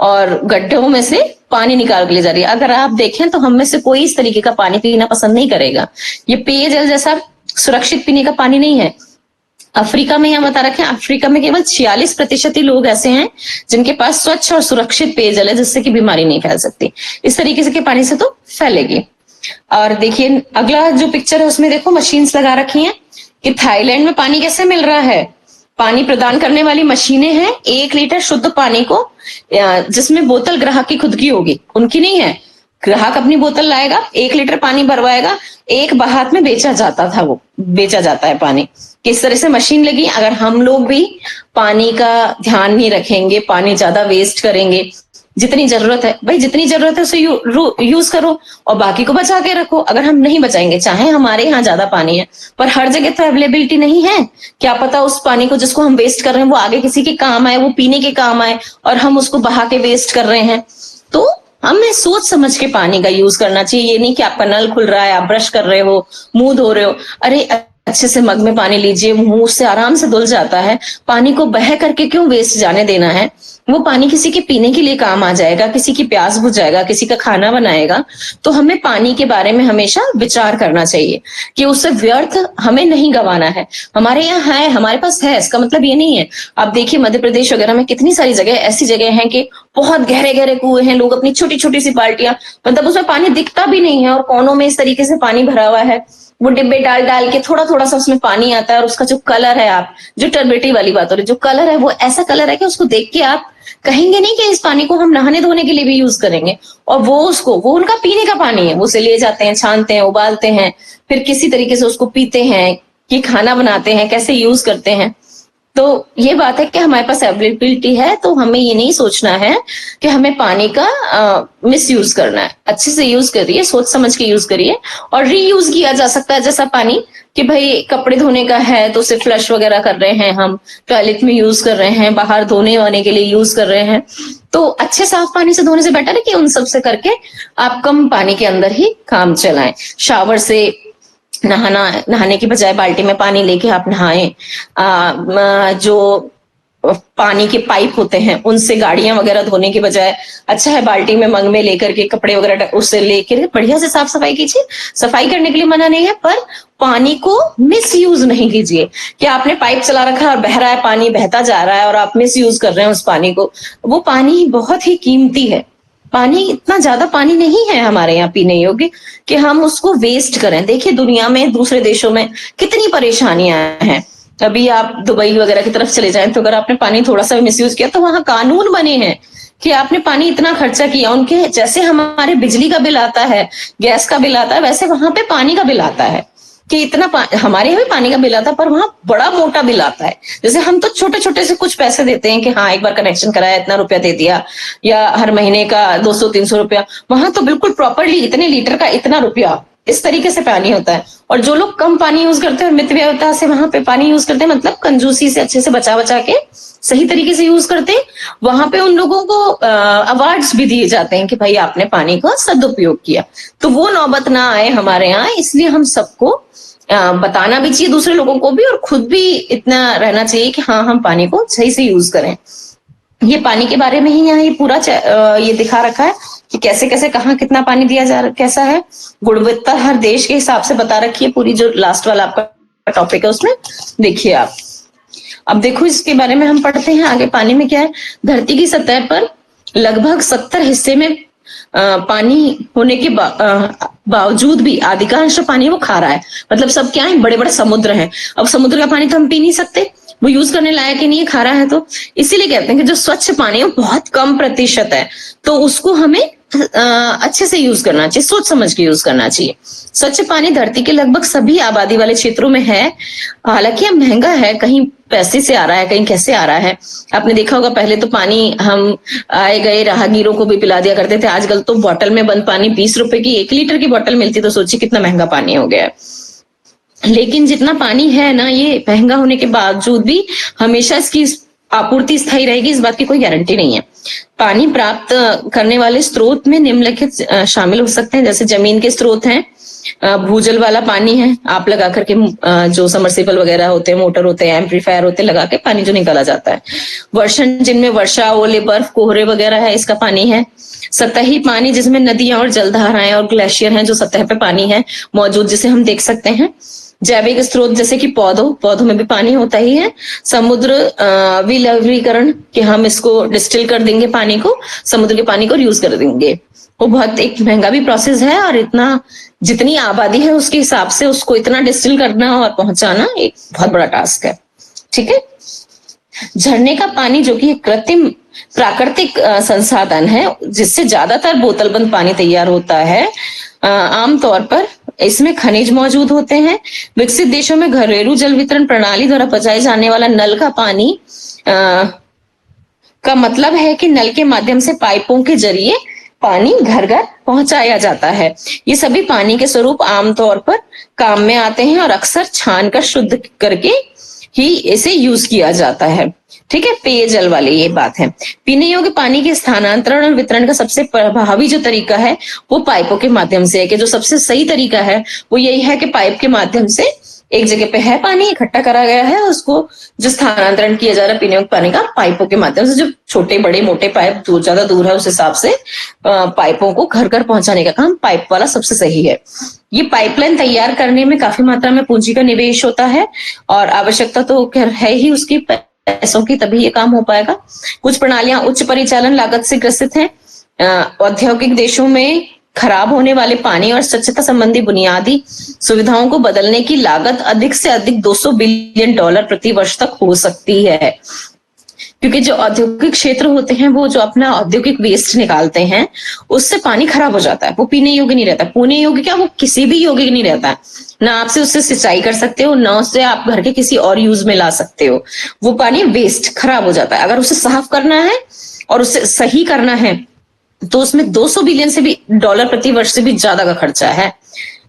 और गड्ढों में से पानी निकाल के ले जा रही है। अगर आप देखें तो हम में से कोई इस तरीके का पानी पीना पसंद नहीं करेगा। ये पेयजल जैसा सुरक्षित पीने का पानी नहीं है। अफ्रीका में यहाँ बता रखे हैं, अफ्रीका में केवल 46% ही लोग ऐसे हैं जिनके पास स्वच्छ और सुरक्षित पेयजल है, जिससे कि बीमारी नहीं फैल सकती। इस तरीके से के पानी से तो फैलेगी। और देखिए अगला जो पिक्चर है उसमें देखो मशीन्स लगा रखी हैं कि थाईलैंड में पानी कैसे मिल रहा है। पानी प्रदान करने वाली मशीनें हैं। 1 लीटर शुद्ध पानी को, जिसमें बोतल ग्राहक की खुद की होगी, उनकी नहीं है। ग्राहक अपनी बोतल लाएगा, 1 लीटर पानी भरवाएगा, एक बाहात में बेचा जाता था, वो बेचा जाता है पानी। किस तरह से मशीन लगी। अगर हम लोग भी पानी का ध्यान नहीं रखेंगे, पानी ज्यादा वेस्ट करेंगे, जितनी जरूरत है भाई, जितनी जरूरत है उसे यूज करो और बाकी को बचा के रखो। अगर हम नहीं बचाएंगे, चाहे हमारे यहाँ ज्यादा पानी है पर हर जगह तो अवेलेबिलिटी नहीं है, क्या पता उस पानी को जिसको हम वेस्ट कर रहे हैं वो आगे किसी के काम आए, वो पीने के काम आए, और हम उसको बहा के वेस्ट कर रहे हैं। तो हमें सोच समझ के पानी का यूज करना चाहिए। ये नहीं कि आपका नल खुल रहा है, आप ब्रश कर रहे हो, मुंह धो रहे हो, अरे अच्छे से मग में पानी लीजिए, मुंह से आराम से धुल जाता है। पानी को बह करके क्यों वेस्ट जाने देना है। वो पानी किसी के पीने के लिए काम आ जाएगा, किसी की प्यास बुझाएगा, किसी का खाना बनाएगा। तो हमें पानी के बारे में हमेशा विचार करना चाहिए कि उससे व्यर्थ हमें नहीं गंवाना है। हमारे यहाँ है, हमारे पास है, इसका मतलब ये नहीं है। आप देखिए मध्य प्रदेश वगैरह में कितनी सारी जगह ऐसी जगह हैं कि बहुत गहरे गहरे कुएं हैं, लोग अपनी छोटी छोटी सी बाल्टियां, मतलब उसमें पानी दिखता भी नहीं है और कोनों में इस तरीके से पानी भरा हुआ है, वो डिब्बे डाल डाल के थोड़ा थोड़ा सा उसमें पानी आता है। और उसका जो कलर है, आप जो टर्बिडिटी वाली बात हो रही है, जो कलर है वो ऐसा कलर है कि उसको देख के आप कहेंगे नहीं कि इस पानी को हम नहाने धोने के लिए भी यूज करेंगे। और वो उनका पीने का पानी है, वो उसे ले जाते हैं, छानते हैं, उबालते हैं, फिर किसी तरीके से उसको पीते हैं, कि खाना बनाते हैं, कैसे यूज करते हैं। तो ये बात है कि हमारे पास अवेलेबिलिटी है, तो हमें ये नहीं सोचना है कि हमें पानी का मिस यूज करना है। अच्छे से यूज करिए, सोच समझ के यूज करिए, और रीयूज किया जा सकता है। जैसा पानी कि भाई कपड़े धोने का है तो उसे फ्लश वगैरह कर रहे हैं, हम टॉयलेट में यूज कर रहे हैं, बाहर धोने वाने के लिए यूज कर रहे हैं, तो अच्छे साफ पानी से धोने से बेटर है कि उन सब से करके आप कम पानी के अंदर ही काम चलाएं। शावर से नहाने की बजाय बाल्टी में पानी लेके आप नहाएं। जो पानी के पाइप होते हैं उनसे गाड़ियां वगैरह धोने की बजाय अच्छा है बाल्टी में मग में लेकर के कपड़े वगैरह उससे लेकर बढ़िया से साफ सफाई कीजिए। सफाई करने के लिए मना नहीं है, पर पानी को मिस यूज नहीं कीजिए कि आपने पाइप चला रखा है और बह रहा है, पानी बहता जा रहा है और आप मिस यूज कर रहे हैं उस पानी को। वो पानी बहुत ही कीमती है। पानी, इतना ज्यादा पानी नहीं है हमारे यहाँ पीने योग्य कि हम उसको वेस्ट करें। देखिए दुनिया में, दूसरे देशों में कितनी परेशानियां हैं। अभी आप दुबई वगैरह की तरफ चले जाएं तो अगर आपने पानी थोड़ा सा मिसयूज किया तो वहां कानून बने हैं कि आपने पानी इतना खर्चा किया। उनके जैसे हमारे बिजली का बिल आता है, गैस का बिल आता है, वैसे वहां पे पानी का बिल आता है कि इतना हमारे यहाँ भी पानी का बिल आता है, पर वहां बड़ा मोटा बिल आता है। जैसे हम तो छोटे छोटे से कुछ पैसे देते हैं कि हाँ एक बार कनेक्शन कराया, इतना रुपया दे दिया, या हर महीने का 200-300 रुपया। वहां तो बिल्कुल प्रॉपरली इतने लीटर का इतना रुपया, इस तरीके से पानी होता है। और जो लोग कम पानी यूज करते हैं और मितव्ययता से वहां पे पानी यूज करते हैं, मतलब कंजूसी से अच्छे से बचा बचा के सही तरीके से यूज करते हैं, वहां पे उन लोगों को अवार्ड्स भी दिए जाते हैं कि भाई आपने पानी का सदुपयोग किया। तो वो नौबत ना आए हमारे यहाँ, इसलिए हम सबको बताना भी चाहिए, दूसरे लोगों को भी, और खुद भी इतना रहना चाहिए कि हाँ हम पानी को सही से यूज करें। ये पानी के बारे में ही यहाँ ये पूरा ये दिखा रखा है कि कैसे कैसे कहाँ कितना पानी दिया जा रहा, कैसा है गुणवत्ता हर देश के हिसाब से बता रखी है। पूरी जो लास्ट वाला आपका टॉपिक है उसमें देखिए आप। अब देखो इसके बारे में हम पढ़ते हैं आगे। पानी में क्या है, धरती की सतह पर लगभग 70 हिस्से में पानी होने के बावजूद भी अधिकांश पानी वो खारा है। मतलब सब क्या है, बड़े बड़े समुद्र हैं। अब समुद्र का पानी तो हम पी नहीं सकते, वो यूज करने लायक ही नहीं है, खारा है। तो इसीलिए कहते हैं कि जो स्वच्छ पानी है वो बहुत कम प्रतिशत है, तो उसको हमें अच्छे से यूज करना चाहिए, सोच समझ के यूज करना चाहिए। स्वच्छ पानी धरती के लगभग सभी आबादी वाले क्षेत्रों में है। हालांकि अब महंगा है, कहीं पैसे से आ रहा है, कहीं कैसे आ रहा है। आपने देखा होगा पहले तो पानी हम आए गए राहगीरों को भी पिला दिया करते थे, आजकल तो बोतल में बंद पानी 20 रुपए की 1 लीटर की बोतल मिलती, तो सोचिए कितना महंगा पानी हो गया है। लेकिन जितना पानी है ना, ये महंगा होने के बावजूद भी हमेशा इसकी आपूर्ति स्थायी रहेगी, इस बात की कोई गारंटी नहीं है। पानी प्राप्त करने वाले स्रोत में निम्नलिखित शामिल हो सकते हैं, जैसे जमीन के स्रोत हैं, भूजल वाला पानी है, आप लगा करके जो समरसेबल वगैरह होते हैं, मोटर होते हैं, एम्पलीफायर होते हैं, लगा के पानी जो निकाला जाता है। वर्षण, जिनमें वर्षा, ओले, बर्फ, कोहरे वगैरह है, इसका पानी है। सतही पानी, जिसमें नदियां और जलधाराएं और ग्लेशियर हैं, जो सतह पे पानी है मौजूद, जिसे हम देख सकते हैं। जैविक स्रोत, जैसे कि पौधों में भी पानी होता ही है। समुद्र विलवणीकरण, कि हम इसको डिस्टिल कर देंगे पानी को, समुद्र के पानी को यूज कर देंगे। वो बहुत एक महंगा भी प्रोसेस है, और इतना जितनी आबादी है उसके हिसाब से उसको इतना डिस्टिल करना और पहुंचाना एक बहुत बड़ा टास्क है। ठीक है। झरने का पानी, जो कि एक कृत्रिम प्राकृतिक संसाधन है, जिससे ज्यादातर बोतलबंद पानी तैयार होता है। आमतौर पर इसमें खनिज मौजूद होते हैं। विकसित देशों में घरेलू जल वितरण प्रणाली द्वारा पहुंचाए जाने वाला नल का पानी का मतलब है कि नल के माध्यम से पाइपों के जरिए पानी घर घर पहुंचाया जाता है। ये सभी पानी के स्वरूप आमतौर पर काम में आते हैं और अक्सर छान कर शुद्ध करके ही इसे यूज किया जाता है। ठीक है, पेयजल वाली ये बात है। पीने योग्य पानी के स्थानांतरण और वितरण का सबसे प्रभावी जो तरीका है वो पाइपों के माध्यम से है, कि जो सबसे सही तरीका है वो यही है कि पाइप के माध्यम से एक जगह पे है पानी इकट्ठा करा गया है, उसको जो स्थानांतरण किया जा रहा है पीने योग्य पानी का, पाइपों के माध्यम से, जो छोटे बड़े मोटे पाइप जो ज्यादा दूर है उस हिसाब से पाइपों को घर घर पहुंचाने का काम पाइप वाला सबसे सही है। ये पाइपलाइन तैयार करने में काफी मात्रा में पूंजी का निवेश होता है, और आवश्यकता तो खैर है ही उसकी, पैसों की, तभी ये काम हो पाएगा। कुछ प्रणालियां उच्च परिचालन लागत से ग्रसित हैं। औद्योगिक देशों में खराब होने वाले पानी और स्वच्छता संबंधी बुनियादी सुविधाओं को बदलने की लागत अधिक से अधिक $200 बिलियन प्रति वर्ष तक हो सकती है, क्योंकि जो औद्योगिक क्षेत्र होते हैं वो जो अपना औद्योगिक वेस्ट निकालते हैं उससे पानी खराब हो जाता है, वो पीने योग्य नहीं रहता। पीने योग्य क्या, वो किसी भी योग्य नहीं रहता। ना आपसे उससे सिंचाई कर सकते हो, ना उससे आप घर के किसी और यूज में ला सकते हो। वो पानी वेस्ट खराब हो जाता है। अगर उसे साफ करना है और उसे सही करना है तो उसमें $200 बिलियन से भी प्रति वर्ष से भी ज्यादा का खर्चा है।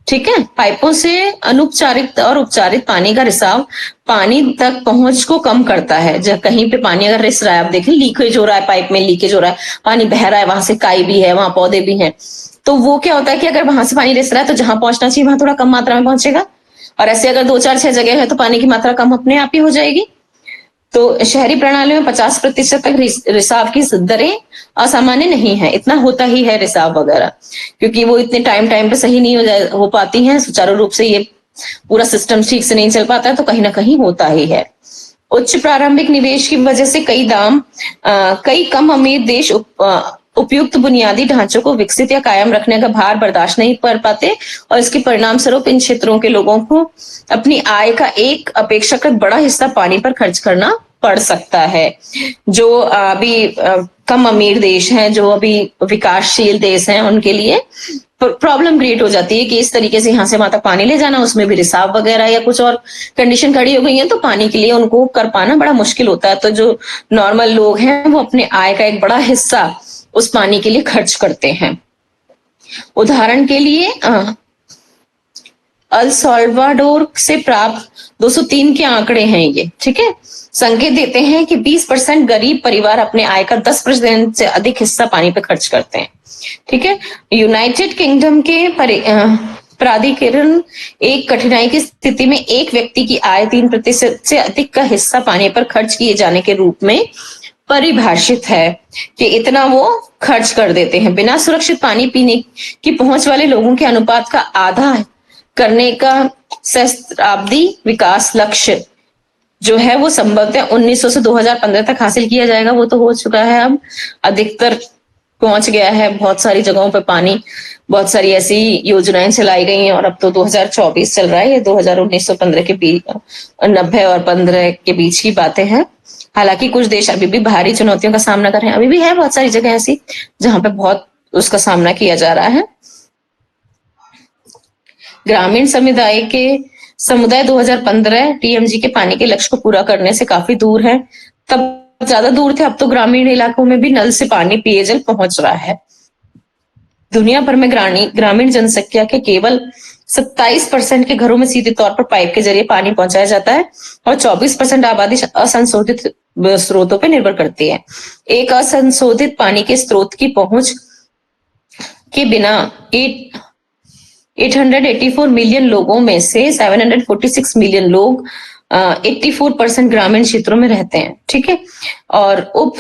ठीक है। पाइपों से अनुपचारित और उपचारित पानी का रिसाव पानी तक पहुंच को कम करता है। जब कहीं पे पानी अगर रिस रहा है, आप देखें लीकेज हो रहा है, पाइप में लीकेज हो रहा है, पानी बह रहा है, वहां से काई भी है, वहां पौधे भी हैं, तो वो क्या होता है कि अगर वहां से पानी रिस रहा है तो जहां पहुंचना चाहिए वहां थोड़ा कम मात्रा में पहुंचेगा, और ऐसे अगर 2 4 6 जगह है तो पानी की मात्रा कम अपने आप ही हो जाएगी। तो शहरी प्रणालियों में 50% तक रिसाव की दरें असामान्य नहीं है। इतना होता ही है रिसाव वगैरह, क्योंकि वो इतने टाइम पे सही नहीं हो पाती हैं सुचारू रूप से, ये पूरा सिस्टम ठीक से नहीं चल पाता है, तो कहीं ना कहीं होता ही है। उच्च प्रारंभिक निवेश की वजह से कई कम अमीर देश उपयुक्त बुनियादी ढांचों को विकसित या कायम रखने का भार बर्दाश्त नहीं कर पाते, और इसके परिणाम स्वरूप इन क्षेत्रों के लोगों को अपनी आय का एक अपेक्षाकृत बड़ा हिस्सा पानी पर खर्च करना पड़ सकता है। जो अभी कम अमीर देश हैं, जो अभी विकासशील देश हैं, उनके लिए प्रॉब्लम क्रिएट हो जाती है कि इस तरीके से यहाँ से वहां तक पानी ले जाना, उसमें भी रिसाव वगैरह या कुछ और कंडीशन खड़ी हो गई है, तो पानी के लिए उनको कर पाना बड़ा मुश्किल होता है। तो जो नॉर्मल लोग हैं वो अपने आय का एक बड़ा हिस्सा उस पानी के लिए खर्च करते हैं। उदाहरण के लिए अल साल्वाडोर से प्राप्त 203 के आंकड़े हैं ये। ठीक है, संकेत देते हैं कि 20% गरीब परिवार अपने आय का 10% से अधिक हिस्सा पानी पे खर्च करते हैं। ठीक है, यूनाइटेड किंगडम के प्राधिकरण एक कठिनाई की स्थिति में एक व्यक्ति की आय 3% से अधिक का हिस्सा पानी पर खर्च किए जाने के रूप में परिभाषित है, कि इतना वो खर्च कर देते हैं। बिना सुरक्षित पानी पीने की पहुंच वाले लोगों के अनुपात का आधा करने का सहस्त्राब्दी विकास लक्ष्य जो है वो संभवतः 1900 से 2015 तक हासिल किया जाएगा। वो तो हो चुका है, अब अधिकतर पहुंच गया है। बहुत सारी जगहों पे पानी, बहुत सारी ऐसी योजनाएं चलाई गई हैं, और अब तो 2024 चल रहा है, ये 1915 के बीच 90 और 15 के बीच की बातें हैं। हालांकि कुछ देश अभी भी भारी चुनौतियों का सामना कर रहे हैं। अभी भी है बहुत सारी जगह ऐसी जहां पे बहुत उसका सामना किया जा रहा है। ग्रामीण समुदाय 2015 टीएमजी के पानी के लक्ष्य को पूरा करने से काफी दूर है। तब ज्यादा दूर थे, अब तो ग्रामीण इलाकों में भी नल से पानी पेयजल पहुंच रहा है। दुनिया भर में ग्रामीण जनसंख्या के केवल 27% के घरों में सीधे तौर पर पाइप के जरिए पानी पहुंचाया जाता है और 24% आबादी असंशोधित स्रोतों पर निर्भर करती है। एक असंशोधित पानी के स्रोत की पहुंच के बिना 884 मिलियन लोगों में से 746 मिलियन लोग 84% ग्रामीण क्षेत्रों में रहते हैं। ठीक है, और उप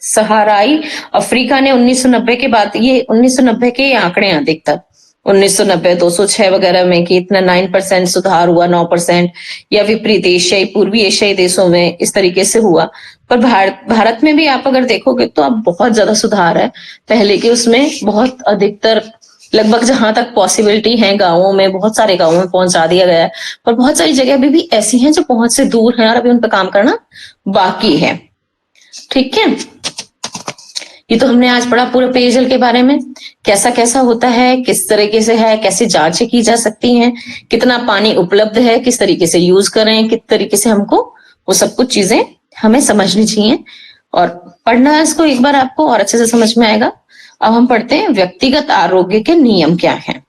सहाराई अफ्रीका ने 1990 के बाद, ये 1990 के आंकड़े हैं अधिकतर, 1990 206 वगैरह में कि इतना 9% सुधार हुआ, 9%, या विपरीत एशियाई पूर्वी एशियाई देशों में इस तरीके से हुआ। पर भारत में भी आप अगर देखोगे तो अब बहुत ज्यादा सुधार है पहले के उसमें, बहुत अधिकतर लगभग जहां तक पॉसिबिलिटी है गांवों में, बहुत सारे गांवों में पहुंचा दिया गया है। पर बहुत सारी जगह अभी भी ऐसी हैं जो पहुंच से दूर हैं और अभी उन पर काम करना बाकी है। ठीक है, ये तो हमने आज पढ़ा पूरे पेयजल के बारे में, कैसा कैसा होता है, किस तरीके से है, कैसे जांचें की जा सकती हैं, कितना पानी उपलब्ध है, किस तरीके से यूज करें, किस तरीके से हमको वो सब कुछ चीजें हमें समझनी चाहिए और पढ़ना है इसको एक बार, आपको और अच्छे से समझ में आएगा। अब हम पढ़ते हैं व्यक्तिगत आरोग्य के नियम क्या हैं।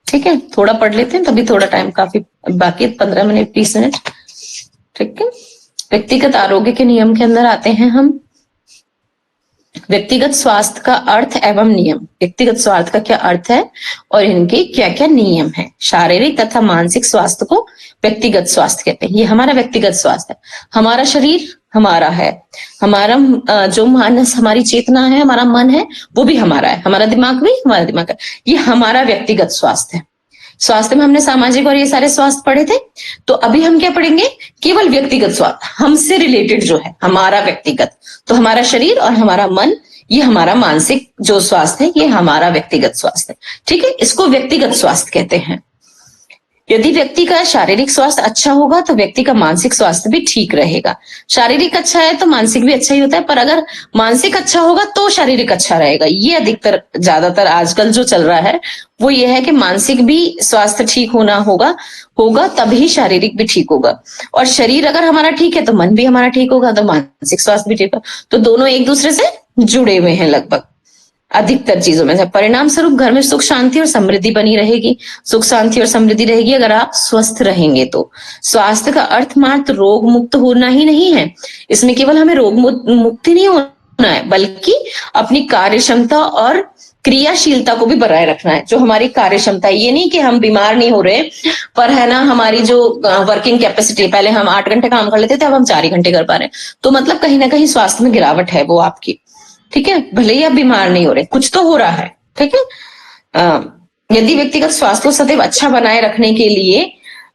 ठीक है, थोड़ा पढ़ लेते हैं, तभी थोड़ा टाइम काफी बाकी, 15 मिनट 20 मिनट। ठीक है, व्यक्तिगत आरोग्य के नियम के अंदर आते हैं हम। व्यक्तिगत स्वास्थ्य का अर्थ एवं नियम, व्यक्तिगत स्वास्थ्य का क्या अर्थ है और इनके क्या क्या नियम है। शारीरिक तथा मानसिक स्वास्थ्य को व्यक्तिगत स्वास्थ्य कहते हैं। ये हमारा व्यक्तिगत स्वास्थ्य है, हमारा शरीर हमारा है, हमारा जो मानस, हमारी चेतना है, हमारा मन है, वो भी हमारा है, हमारा दिमाग भी हमारा दिमाग है, ये हमारा व्यक्तिगत स्वास्थ्य है। स्वास्थ्य में हमने सामाजिक और ये सारे स्वास्थ्य पढ़े थे, तो अभी हम क्या पढ़ेंगे, केवल व्यक्तिगत स्वास्थ्य, हमसे रिलेटेड जो है हमारा व्यक्तिगत, तो हमारा शरीर और हमारा मन, ये हमारा मानसिक जो स्वास्थ्य है, ये हमारा व्यक्तिगत स्वास्थ्य है। ठीक है, इसको व्यक्तिगत स्वास्थ्य कहते हैं। यदि व्यक्ति का शारीरिक स्वास्थ्य अच्छा होगा तो व्यक्ति का मानसिक स्वास्थ्य भी ठीक रहेगा। शारीरिक अच्छा है तो मानसिक भी अच्छा ही होता है, पर अगर मानसिक अच्छा होगा तो शारीरिक अच्छा रहेगा। ये अधिकतर ज्यादातर आजकल जो चल रहा है वो ये है कि मानसिक भी स्वास्थ्य ठीक होगा तभी शारीरिक भी ठीक होगा। और शरीर अगर हमारा ठीक है तो मन भी हमारा ठीक होगा, तो मानसिक स्वास्थ्य भी ठीक होगा। तो दोनों एक दूसरे से जुड़े हुए हैं लगभग अधिकतर चीजों में से। परिणाम स्वरूप घर में सुख शांति और समृद्धि बनी रहेगी। सुख शांति और समृद्धि रहेगी अगर आप स्वस्थ रहेंगे तो। स्वास्थ्य का अर्थ मात्र रोग मुक्त होना ही नहीं है, इसमें केवल हमें रोग मुक्ति नहीं होना है, बल्कि अपनी कार्य क्षमता और क्रियाशीलता को भी बनाए रखना है। जो हमारी कार्य क्षमता है, ये नहीं कि हम बीमार नहीं हो रहे, पर है ना हमारी जो वर्किंग कैपेसिटी, पहले हम 8 घंटे काम कर लेते थे, अब हम 4 ही घंटे कर पा रहे हैं, तो मतलब कहीं ना कहीं स्वास्थ्य में गिरावट है वो आपकी। ठीक है, भले ही आप बीमार नहीं हो रहे, कुछ तो हो रहा है। ठीक है, यदि व्यक्तिगत स्वास्थ्य को सदैव अच्छा बनाए रखने के लिए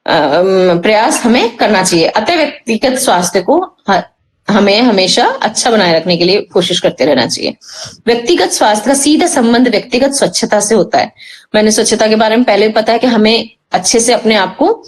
प्रयास हमें करना चाहिए। अतः व्यक्तिगत स्वास्थ्य को हमें हमेशा अच्छा बनाए रखने के लिए कोशिश करते रहना चाहिए। व्यक्तिगत स्वास्थ्य का सीधा संबंध व्यक्तिगत स्वच्छता से होता है। मैंने स्वच्छता के बारे में पहले पता है कि हमें अच्छे से अपने आप को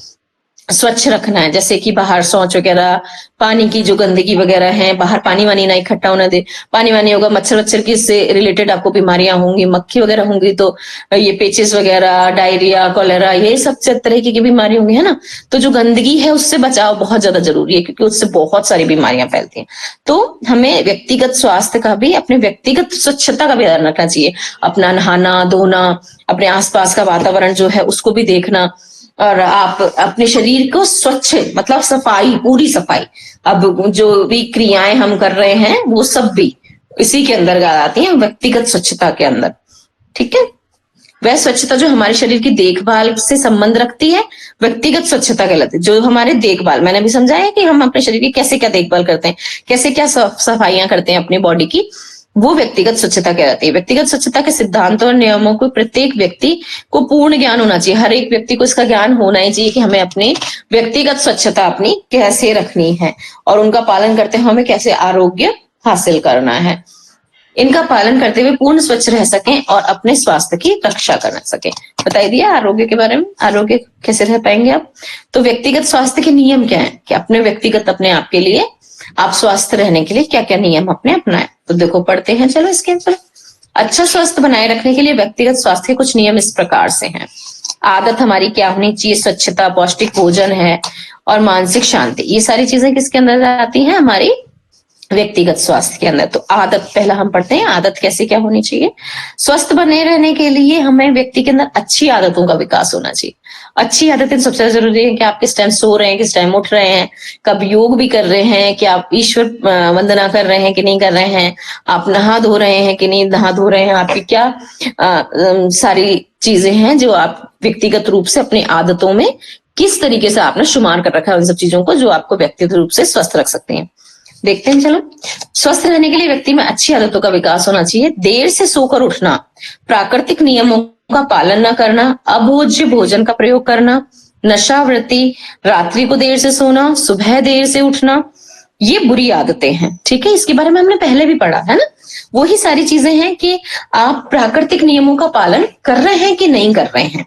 स्वच्छ रखना है, जैसे कि बाहर शौच वगैरह, पानी की जो गंदगी वगैरह है, बाहर पानी वानी ना इकट्ठा होना दे। पानी वानी होगा, मच्छर की से रिलेटेड आपको बीमारियां होंगी, मक्खी वगैरह होंगी तो ये पेचिस वगैरह, डायरिया, कॉलेरा, ये सब तरह की बीमारी होंगी, है ना। तो जो गंदगी है उससे बचाव बहुत ज्यादा जरूरी है, क्योंकि उससे बहुत सारी बीमारियां फैलती हैं। तो हमें व्यक्तिगत स्वास्थ्य का भी, अपने व्यक्तिगत स्वच्छता का भी ध्यान रखना चाहिए। अपना नहाना धोना, अपने आसपास का वातावरण जो है उसको भी देखना, और आप अपने शरीर को स्वच्छ, मतलब सफाई, पूरी सफाई। अब जो भी क्रियाएं हम कर रहे हैं वो सब भी इसी के अंदर आती हैं, व्यक्तिगत स्वच्छता के अंदर। ठीक है, वह स्वच्छता जो हमारे शरीर की देखभाल से संबंध रखती है, व्यक्तिगत स्वच्छता कहलाती है। जो हमारे देखभाल, मैंने भी समझाया कि हम अपने शरीर की कैसे क्या देखभाल करते हैं, कैसे क्या सफाइयां करते हैं अपनी बॉडी की, वो व्यक्तिगत स्वच्छता कहलाती है। व्यक्तिगत स्वच्छता के सिद्धांतों और नियमों को प्रत्येक व्यक्ति को पूर्ण ज्ञान होना चाहिए। हर एक व्यक्ति को इसका ज्ञान होना ही चाहिए कि हमें अपनी व्यक्तिगत स्वच्छता अपनी कैसे रखनी है और उनका पालन करते हुए हमें कैसे आरोग्य हासिल करना है। इनका पालन करते हुए पूर्ण स्वच्छ रह सकें और अपने स्वास्थ्य की रक्षा कर सकें। बताइए दिया आरोग्य के बारे में, आरोग्य कैसे रह पाएंगे आप। तो व्यक्तिगत स्वास्थ्य के नियम क्या है कि अपने व्यक्तिगत, अपने आप के लिए, आप स्वस्थ रहने के लिए क्या क्या नियम अपने अपनाएं। तो देखो पढ़ते हैं, चलो इसके ऊपर। अच्छा स्वास्थ्य बनाए रखने के लिए व्यक्तिगत स्वास्थ्य के कुछ नियम इस प्रकार से हैं। आदत हमारी क्या होनी चाहिए? स्वच्छता, पौष्टिक भोजन है और मानसिक शांति। ये सारी चीजें किसके अंदर आती हैं? हमारी व्यक्तिगत स्वास्थ्य के अंदर। तो आदत पहला हम पढ़ते हैं, आदत कैसे क्या होनी चाहिए। स्वस्थ बने रहने के लिए हमें व्यक्ति के अंदर अच्छी आदतों का विकास होना चाहिए। अच्छी आदतें सबसे ज्यादा जरूरी है कि आप किस टाइम सो रहे हैं, किस टाइम उठ रहे हैं, कब योग भी कर रहे हैं, कि आप ईश्वर वंदना कर रहे हैं कि नहीं कर रहे हैं, आप नहा धो रहे हैं कि नहीं नहा धो रहे हैं, आपकी क्या सारी चीजें हैं जो आप व्यक्तिगत रूप से अपनी आदतों में किस तरीके से आपने शुमार कर रखा है, उन सब चीजों को जो आपको व्यक्तिगत रूप से स्वस्थ रख सकते हैं। देखते हैं चलो। स्वस्थ रहने के लिए व्यक्ति में अच्छी आदतों का विकास होना चाहिए। देर से सोकर उठना, प्राकृतिक नियमों का पालन न करना, अभोज्य भोजन का प्रयोग करना, नशावृत्ति, रात्रि को देर से सोना, सुबह देर से उठना, ये बुरी आदतें हैं। ठीक है, इसके बारे में हमने पहले भी पढ़ा है ना। वही सारी चीजें हैं कि आप प्राकृतिक नियमों का पालन कर रहे हैं कि नहीं कर रहे हैं।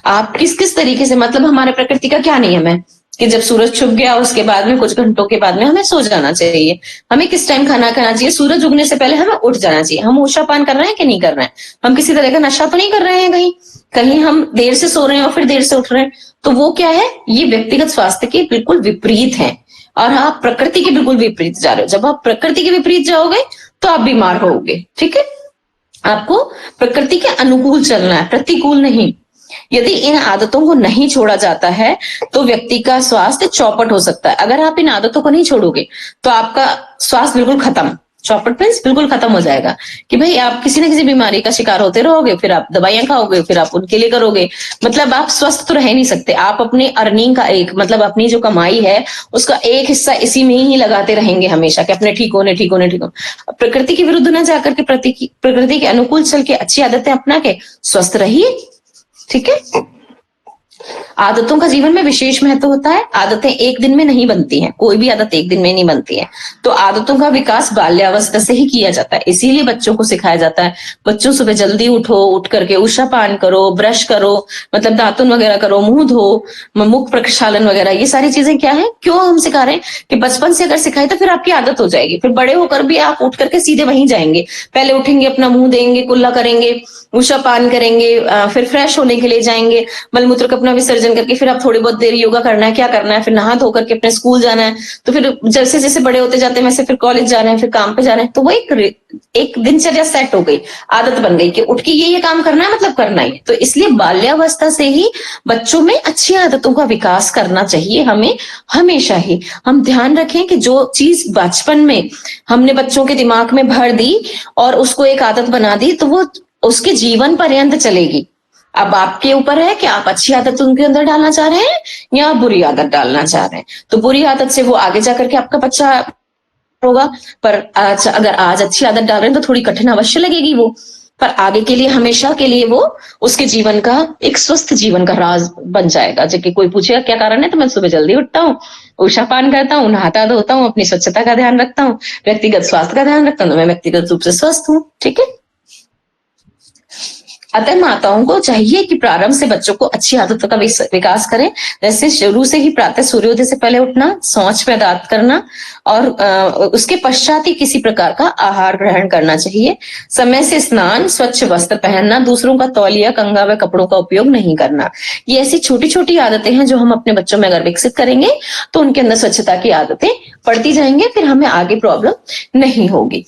आप किस किस तरीके से, मतलब हमारे प्रकृति का क्या नियम है कि जब सूरज छुप गया उसके बाद में कुछ घंटों के बाद में हमें सो जाना चाहिए। हमें किस टाइम खाना खाना चाहिए? सूरज उगने से पहले हमें उठ जाना चाहिए। हम ऊषा पान कर रहे हैं कि नहीं कर रहे हैं? हम किसी तरह का नशा तो नहीं कर रहे हैं कहीं कहीं हम देर से सो रहे हैं और फिर देर से उठ रहे हैं। तो वो क्या है? ये व्यक्तिगत स्वास्थ्य के बिल्कुल विपरीत है और आप प्रकृति के बिल्कुल विपरीत जा रहे हो। जब आप प्रकृति के विपरीत जाओगे तो आप बीमार होगे। ठीक है, आपको प्रकृति के अनुकूल चलना है, प्रतिकूल नहीं। यदि इन आदतों को नहीं छोड़ा जाता है तो व्यक्ति का स्वास्थ्य चौपट हो सकता है। अगर आप इन आदतों को नहीं छोड़ोगे तो आपका स्वास्थ्य बिल्कुल खत्म, चौपट मीन्स बिल्कुल खत्म हो जाएगा कि भाई आप किसी न किसी बीमारी का शिकार होते रहोगे, फिर आप दवाइयां खाओगे, फिर आप उनके लिए करोगे, मतलब आप स्वस्थ तो रह नहीं सकते। आप अपनी अर्निंग का एक, मतलब अपनी जो कमाई है उसका एक हिस्सा इसी में ही लगाते रहेंगे हमेशा कि अपने ठीक होने ठीक होने ठीक होने। प्रकृति के विरुद्ध न जाकर के प्रकृति के अनुकूल चल के अच्छी आदतें अपना के स्वस्थ रहिए। ठीक है, आदतों का जीवन में विशेष महत्व होता है। आदतें एक दिन में नहीं बनती हैं, कोई भी आदत एक दिन में नहीं बनती है। तो आदतों का विकास बाल्यावस्था से ही किया जाता है। इसीलिए बच्चों को सिखाया जाता है, बच्चों सुबह जल्दी उठो, उठ करके उषा पान करो, ब्रश करो, मतलब दातुन वगैरह करो, मुंह धो, मुख प्रक्षालन वगैरह। ये सारी चीजें क्या है, क्यों हम सिखा रहे हैं कि बचपन से अगर सिखाए तो फिर आपकी आदत हो जाएगी। फिर बड़े होकर भी आप उठ करके सीधे वहीं जाएंगे, पहले उठेंगे, अपना मुंह देंगे, कुल्ला करेंगे, उषा पान करेंगे, फिर फ्रेश होने के लिए जाएंगे, मलमूत्र का अपना विसर्जन करके फिर आप थोड़ी बहुत देर योगा करना है, क्या करना है, फिर नहा धो करके अपने स्कूल जाना है। तो फिर जैसे जैसे बड़े होते जाते हैं वैसे फिर कॉलेज जा रहे हैं, फिर काम पे जा रहे हैं। तो वो एक दिनचर्या सेट हो गई, आदत बन गई कि उठ के ये काम करना है, मतलब करना ही। तो इसलिए बाल्यावस्था से ही बच्चों में अच्छी आदतों का विकास करना चाहिए हमें हमेशा ही। हम ध्यान रखें कि जो चीज बचपन में हमने बच्चों के दिमाग में भर दी और उसको एक आदत बना दी तो वो उसके जीवन पर्यंत चलेगी। अब आपके ऊपर है कि आप अच्छी आदत उनके अंदर डालना चाह रहे हैं या बुरी आदत डालना चाह रहे हैं। तो बुरी आदत से वो आगे जाकर के आपका बच्चा होगा, पर अगर आज अच्छी आदत डाल रहे हैं तो थोड़ी कठिन अवश्य लगेगी वो, पर आगे के लिए, हमेशा के लिए वो उसके जीवन का एक स्वस्थ जीवन का राज बन जाएगा। जबकि कोई पूछेगा क्या कारण है, तो मैं सुबह जल्दी उठता हूँ, उषा पान करता हूँ, नहाता धोता हूँ, अपनी स्वच्छता का ध्यान रखता हूँ, व्यक्तिगत स्वास्थ्य का ध्यान रखता हूँ, तो मैं व्यक्तिगत रूप से स्वस्थ हूँ। ठीक है, अतः माताओं को चाहिए कि प्रारंभ से बच्चों को अच्छी आदतों का विकास करें। जैसे शुरू से ही प्रातः सूर्योदय से पहले उठना, शौच में दांत करना और उसके पश्चात ही किसी प्रकार का आहार ग्रहण करना चाहिए। समय से स्नान, स्वच्छ वस्त्र पहनना, दूसरों का तौलिया, कंघा व कपड़ों का उपयोग नहीं करना। ये ऐसी छोटी छोटी आदतें हैं जो हम अपने बच्चों में अगर विकसित करेंगे तो उनके अंदर स्वच्छता की आदतें पड़ती जाएंगे, फिर हमें आगे प्रॉब्लम नहीं होगी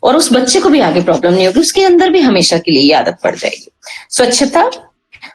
और उस बच्चे को भी आगे प्रॉब्लम नहीं होगी, उसके अंदर भी हमेशा के लिए ये आदत पड़ जाएगी। स्वच्छता,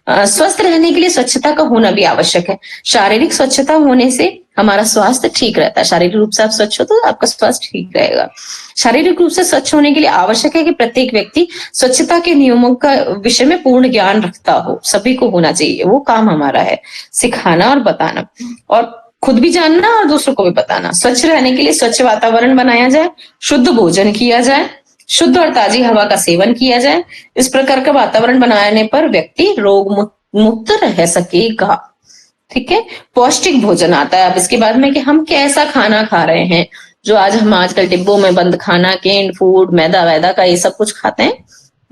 स्वस्थ रहने के लिए स्वच्छता का होना भी आवश्यक है। शारीरिक स्वच्छता होने से हमारा स्वास्थ्य ठीक रहता है। शारीरिक रूप से आप स्वच्छ हो तो आपका स्वास्थ्य ठीक रहेगा। शारीरिक रूप से स्वच्छ होने के लिए आवश्यक है कि प्रत्येक व्यक्ति स्वच्छता के नियमों का विषय में पूर्ण ज्ञान रखता हो। सभी को होना चाहिए, वो काम हमारा है, सिखाना और बताना, और खुद भी जानना और दूसरों को भी बताना। स्वच्छ रहने के लिए स्वच्छ वातावरण बनाया जाए, शुद्ध भोजन किया जाए, शुद्ध और ताजी हवा का सेवन किया जाए। इस प्रकार का वातावरण बनाने पर व्यक्ति रोग मुक्त रह सकेगा। ठीक है, पौष्टिक भोजन आता है अब इसके बाद में कि हम कैसा खाना खा रहे हैं। जो आज हम आजकल डिब्बों में बंद खाना, कैंड फूड, मैदा वैदा का ये सब कुछ खाते हैं,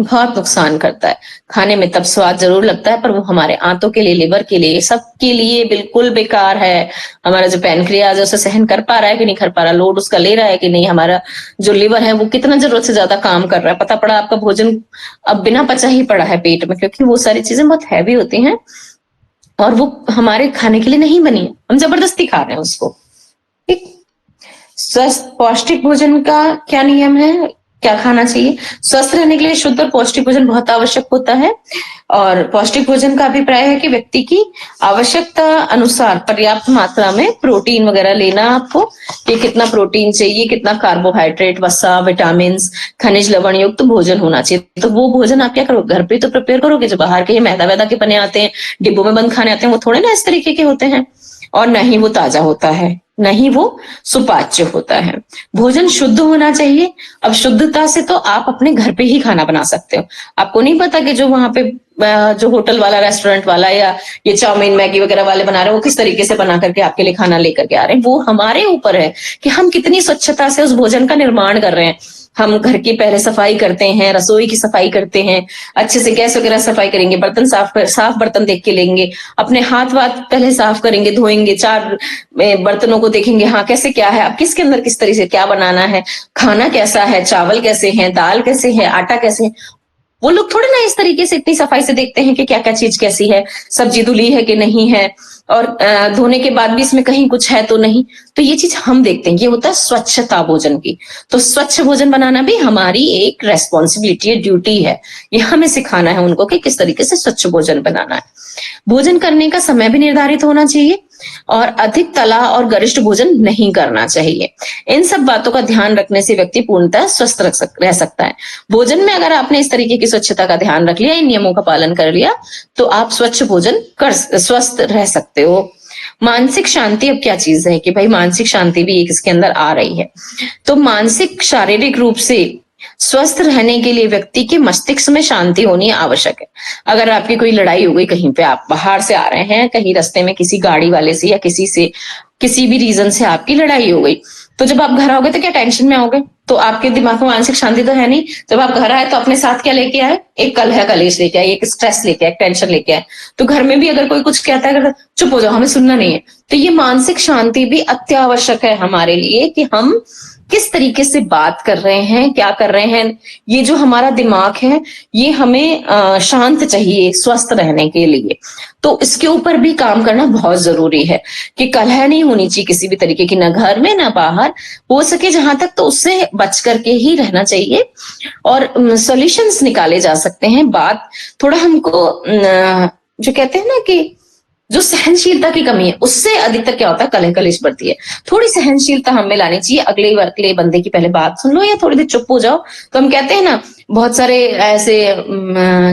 बहुत नुकसान करता है। खाने में तब स्वाद जरूर लगता है, पर वो हमारे आंतों के लिए, लिवर के लिए, सबके लिए बिल्कुल बेकार है। हमारा जो पैनक्रियाज है उसे सहन कर पा रहा है कि नहीं कर पा रहा, लोड उसका ले रहा है कि नहीं, हमारा जो लिवर है वो कितना जरूरत से ज्यादा काम कर रहा है। पता पड़ा आपका भोजन अब बिना पचा ही पड़ा है पेट में, क्योंकि वो सारी चीजें बहुत हैवी होती हैं और वो हमारे खाने के लिए नहीं बनी, हम जबरदस्ती खा रहे हैं उसको। ठीक। स्वस्थ पौष्टिक भोजन का क्या नियम है, क्या खाना चाहिए? स्वस्थ रहने के लिए शुद्ध और पौष्टिक भोजन बहुत आवश्यक होता है। और पौष्टिक भोजन का अभिप्राय है कि व्यक्ति की आवश्यकता अनुसार पर्याप्त मात्रा में प्रोटीन वगैरह लेना, आपको कि कितना प्रोटीन चाहिए, कितना कार्बोहाइड्रेट, वसा, विटामिन, खनिज लवण युक्त भोजन होना चाहिए। तो वो भोजन आप क्या करोगे, घर पे तो प्रिपेयर करोगे। जो बाहर के ये मैदा वैदा के बने आते हैं, डिब्बों में बंद खाने आते हैं, वो थोड़े ना इस तरीके के होते हैं, और न ही वो ताजा होता है, न ही वो सुपाच्य होता है। भोजन शुद्ध होना चाहिए। अब शुद्धता से तो आप अपने घर पे ही खाना बना सकते हो। आपको नहीं पता कि जो वहां पे जो होटल वाला, रेस्टोरेंट वाला या ये चाउमीन मैगी वगैरह वाले बना रहे हैं, वो किस तरीके से बना करके आपके लिए खाना लेकर के आ रहे हैं। वो हमारे ऊपर है कि हम कितनी स्वच्छता से उस भोजन का निर्माण कर रहे हैं। हम घर की पहले सफाई करते हैं, रसोई की सफाई करते हैं, अच्छे से गैस वगैरह सफाई करेंगे, बर्तन साफ बर्तन देख के लेंगे, अपने हाथ वाथ पहले साफ करेंगे, धोएंगे, 4 बर्तनों को देखेंगे, हाँ कैसे क्या है, अब किसके अंदर किस तरीके से क्या बनाना है, खाना कैसा है, चावल कैसे हैं, दाल कैसे है, आटा कैसे है। वो लोग थोड़े ना इस तरीके से इतनी सफाई से देखते हैं कि क्या क्या चीज कैसी है, सब्जी धुली है कि नहीं है, और धोने के बाद भी इसमें कहीं कुछ है तो नहीं। तो ये चीज हम देखते हैं, ये होता है स्वच्छता भोजन की। तो स्वच्छ भोजन बनाना भी हमारी एक रेस्पॉन्सिबिलिटी है, ड्यूटी है। ये हमें सिखाना है उनको कि किस तरीके से स्वच्छ भोजन बनाना है। भोजन करने का समय भी निर्धारित होना चाहिए और अधिक तला और गरिष्ठ भोजन नहीं करना चाहिए। इन सब बातों का ध्यान रखने से व्यक्ति पूर्णतः स्वस्थ रह सकता है। भोजन में अगर आपने इस तरीके की स्वच्छता का ध्यान रख लिया, इन नियमों का पालन कर लिया, तो आप स्वच्छ भोजन कर स्वस्थ रह सकते हो। मानसिक शांति अब क्या चीज है कि भाई मानसिक शांति भी एक इसके अंदर आ रही है। तो मानसिक शारीरिक रूप से स्वस्थ रहने के लिए व्यक्ति के मस्तिष्क में शांति होनी आवश्यक है। अगर आपकी कोई लड़ाई हो गई कहीं पे, आप बाहर से आ रहे हैं, कहीं रास्ते में किसी गाड़ी वाले से या किसी से, किसी भी रीजन से आपकी लड़ाई हो गई, तो जब आप घर आओगे तो क्या टेंशन में आओगे? तो आपके दिमाग में मानसिक शांति तो है नहीं। जब आप घर आए तो अपने साथ क्या लेके आए? एक कलह कलेश लेके आए, एक स्ट्रेस लेके आए, टेंशन लेके आए। तो घर में भी अगर कोई कुछ कहता है, चुप हो जाओ, हमें सुनना नहीं है। तो ये मानसिक शांति भी अत्यावश्यक है हमारे लिए कि हम किस तरीके से बात कर रहे हैं, क्या कर रहे हैं। ये जो हमारा दिमाग है, ये हमें शांत चाहिए स्वस्थ रहने के लिए। तो इसके ऊपर भी काम करना बहुत जरूरी है कि कलह नहीं होनी चाहिए किसी भी तरीके की, ना घर में ना बाहर। हो सके जहां तक तो उससे बच करके ही रहना चाहिए और सॉल्यूशंस निकाले जा सकते हैं। बात थोड़ा हमको जो कहते हैं ना कि जो सहनशीलता की कमी है, उससे अधिकतर क्या होता है, कलह कलेश बढ़ती है। थोड़ी सहनशीलता हमें लानी चाहिए। अगले बंदे की पहले बात सुन लो या थोड़ी देर चुप हो जाओ। तो हम कहते हैं ना, बहुत सारे ऐसे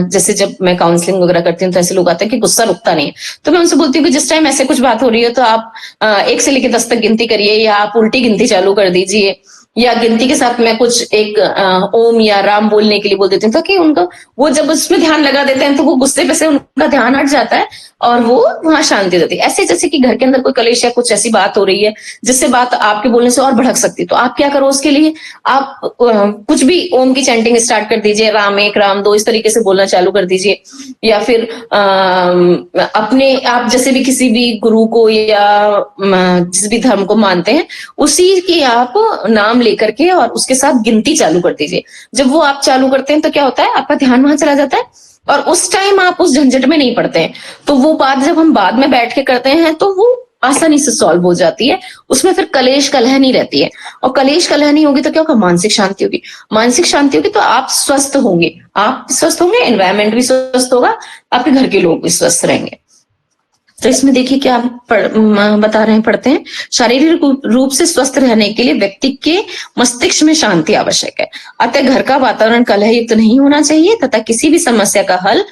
जैसे जब मैं काउंसलिंग वगैरह करती हूँ तो ऐसे लोग आते हैं कि गुस्सा रुकता नहीं है। तो मैं उनसे बोलती हूँ कि जिस टाइम ऐसे कुछ बात हो रही है तो आप 1 से लेकर 10 तक गिनती करिए, या आप उल्टी गिनती चालू कर दीजिए, या गिनती के साथ मैं कुछ एक ओम या राम बोलने के लिए बोल देती हूँ, ताकि उनका वो जब उसमें ध्यान लगा देते हैं तो वो गुस्से पे से उनका ध्यान हट जाता है और वो वहां शांति हो जाती है। ऐसे जैसे कि घर के अंदर कोई कलेश या कुछ ऐसी बात हो रही है जिससे बात आपके बोलने से और भड़क सकती है, तो आप क्या करो उसके लिए, आप कुछ भी ओम की चैंटिंग स्टार्ट कर दीजिए, राम 1 राम 2 इस तरीके से बोलना चालू कर दीजिए। या फिर अपने आप जैसे भी किसी भी गुरु को या जिस भी धर्म को मानते हैं, उसी की आप नाम लेकर के और उसके साथ गिनती चालू कर दीजिए। जब वो आप चालू करते हैं तो क्या होता है, आपका ध्यान वहां चला जाता है और उस टाइम आप उस झंझट में नहीं पड़ते हैं। तो वो बात जब हम बाद में बैठ के करते हैं तो वो आसानी से सॉल्व हो जाती है। उसमें फिर कलेश कलह नहीं रहती है, और कलेश कलह नहीं होगी तो क्या होगा, मानसिक शांति होगी। मानसिक शांति होगी तो आप स्वस्थ होंगे, आप स्वस्थ होंगे, एनवायरमेंट भी स्वस्थ होगा, आपके घर के लोग भी स्वस्थ रहेंगे। तो इसमें देखिए क्या बता रहे हैं, पढ़ते हैं। शारीरिक रूप से स्वस्थ रहने के लिए व्यक्ति के मस्तिष्क में शांति आवश्यक है। अतः घर का वातावरण कलह युक्त नहीं होना चाहिए तथा किसी भी समस्या का हल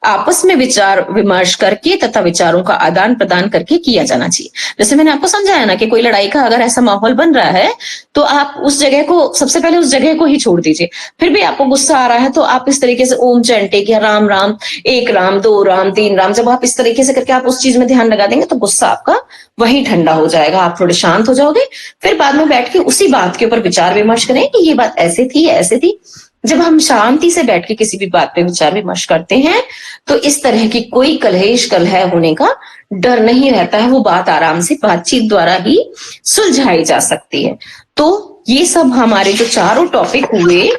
आपस में विचार विमर्श करके तथा विचारों का आदान प्रदान करके किया जाना चाहिए। जैसे मैंने आपको समझाया ना कि कोई लड़ाई का अगर ऐसा माहौल बन रहा है तो आप उस जगह को, सबसे पहले उस जगह को ही छोड़ दीजिए। फिर भी आपको गुस्सा आ रहा है तो आप इस तरीके से ओम चैंटिंग या राम राम 1 राम 2 राम 3 राम, जब आप इस तरीके से करके आप उस चीज में ध्यान लगा देंगे तो गुस्सा आपका वही ठंडा हो जाएगा, आप थोड़े शांत हो जाओगे। फिर बाद में बैठ के उसी बात के ऊपर विचार विमर्श करें कि ये बात ऐसे थी ऐसे थी, जब हम शांति से बैठ के किसी भी बात पे विचार विमर्श करते हैं तो इस तरह की कोई कलेश कलह होने का डर नहीं रहता है, वो बात आराम से बातचीत द्वारा ही सुलझाई जा सकती है। तो ये सब हमारे जो चारों टॉपिक हुए,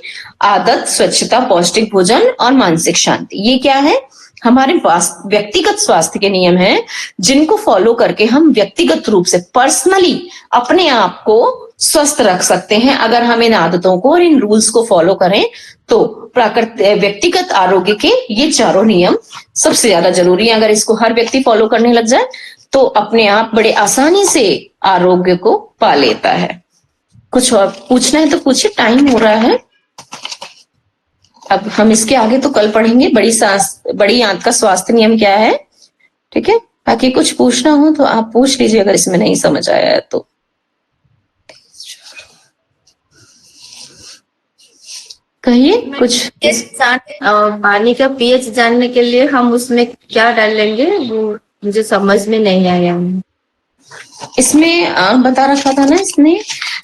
आदत, स्वच्छता, पौष्टिक भोजन और मानसिक शांति, ये क्या है, हमारे व्यक्तिगत स्वास्थ्य के नियम हैं जिनको फॉलो करके हम व्यक्तिगत रूप से पर्सनली अपने आप को स्वस्थ रख सकते हैं। अगर हम इन आदतों को और इन रूल्स को फॉलो करें तो व्यक्तिगत आरोग्य के ये चारों नियम सबसे ज्यादा जरूरी है। अगर इसको हर व्यक्ति फॉलो करने लग जाए तो अपने आप बड़े आसानी से आरोग्य को पा लेता है। कुछ और पूछना है तो पूछिए, टाइम हो रहा है। अब हम इसके आगे तो कल पढ़ेंगे, बड़ी आंत का स्वास्थ्य नियम क्या है, ठीक है। बाकी कुछ पूछना हो तो आप पूछ लीजिए अगर इसमें नहीं समझ आया है तो। कहिए कुछ। पानी का पीएच जानने के लिए हम उसमें क्या डालेंगे, वो मुझे समझ में नहीं आया। इसमें बता रखा था ना इसने।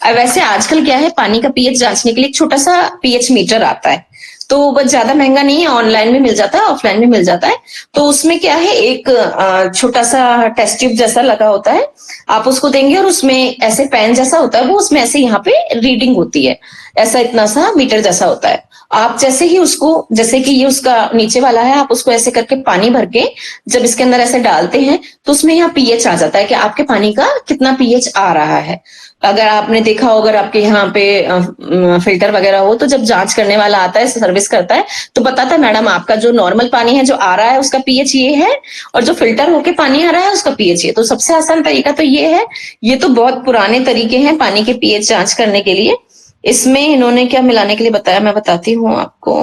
वैसे आजकल क्या है, पानी का पीएच जांचने के लिए एक छोटा सा पीएच मीटर आता है, तो बस ज्यादा महंगा नहीं है, ऑनलाइन में मिल जाता है, ऑफलाइन में मिल जाता है। तो उसमें क्या है, एक छोटा सा टेस्ट ट्यूब जैसा लगा होता है, आप उसको देंगे और उसमें ऐसे पेन जैसा होता है, वो उसमें ऐसे यहाँ पे रीडिंग होती है, ऐसा इतना सा मीटर जैसा होता है। आप जैसे ही उसको, जैसे कि ये उसका नीचे वाला है, आप उसको ऐसे करके पानी भर के जब इसके अंदर ऐसे डालते हैं तो उसमें यहाँ पीएच आ जाता है कि आपके पानी का कितना पीएच आ रहा है। अगर आपने देखा हो, अगर आपके यहाँ पे फिल्टर वगैरह हो तो जब जांच करने वाला आता है, सर्विस करता है, तो बताता है मैडम आपका जो नॉर्मल पानी है जो आ रहा है उसका पीएच ये है, और जो फिल्टर होके पानी आ रहा है उसका पीएच ये। तो सबसे आसान तरीका तो ये है। ये तो बहुत पुराने तरीके हैं पानी के पीएच जांच करने के लिए। इसमें इन्होंने क्या मिलाने के लिए बताया, मैं बताती हूँ आपको।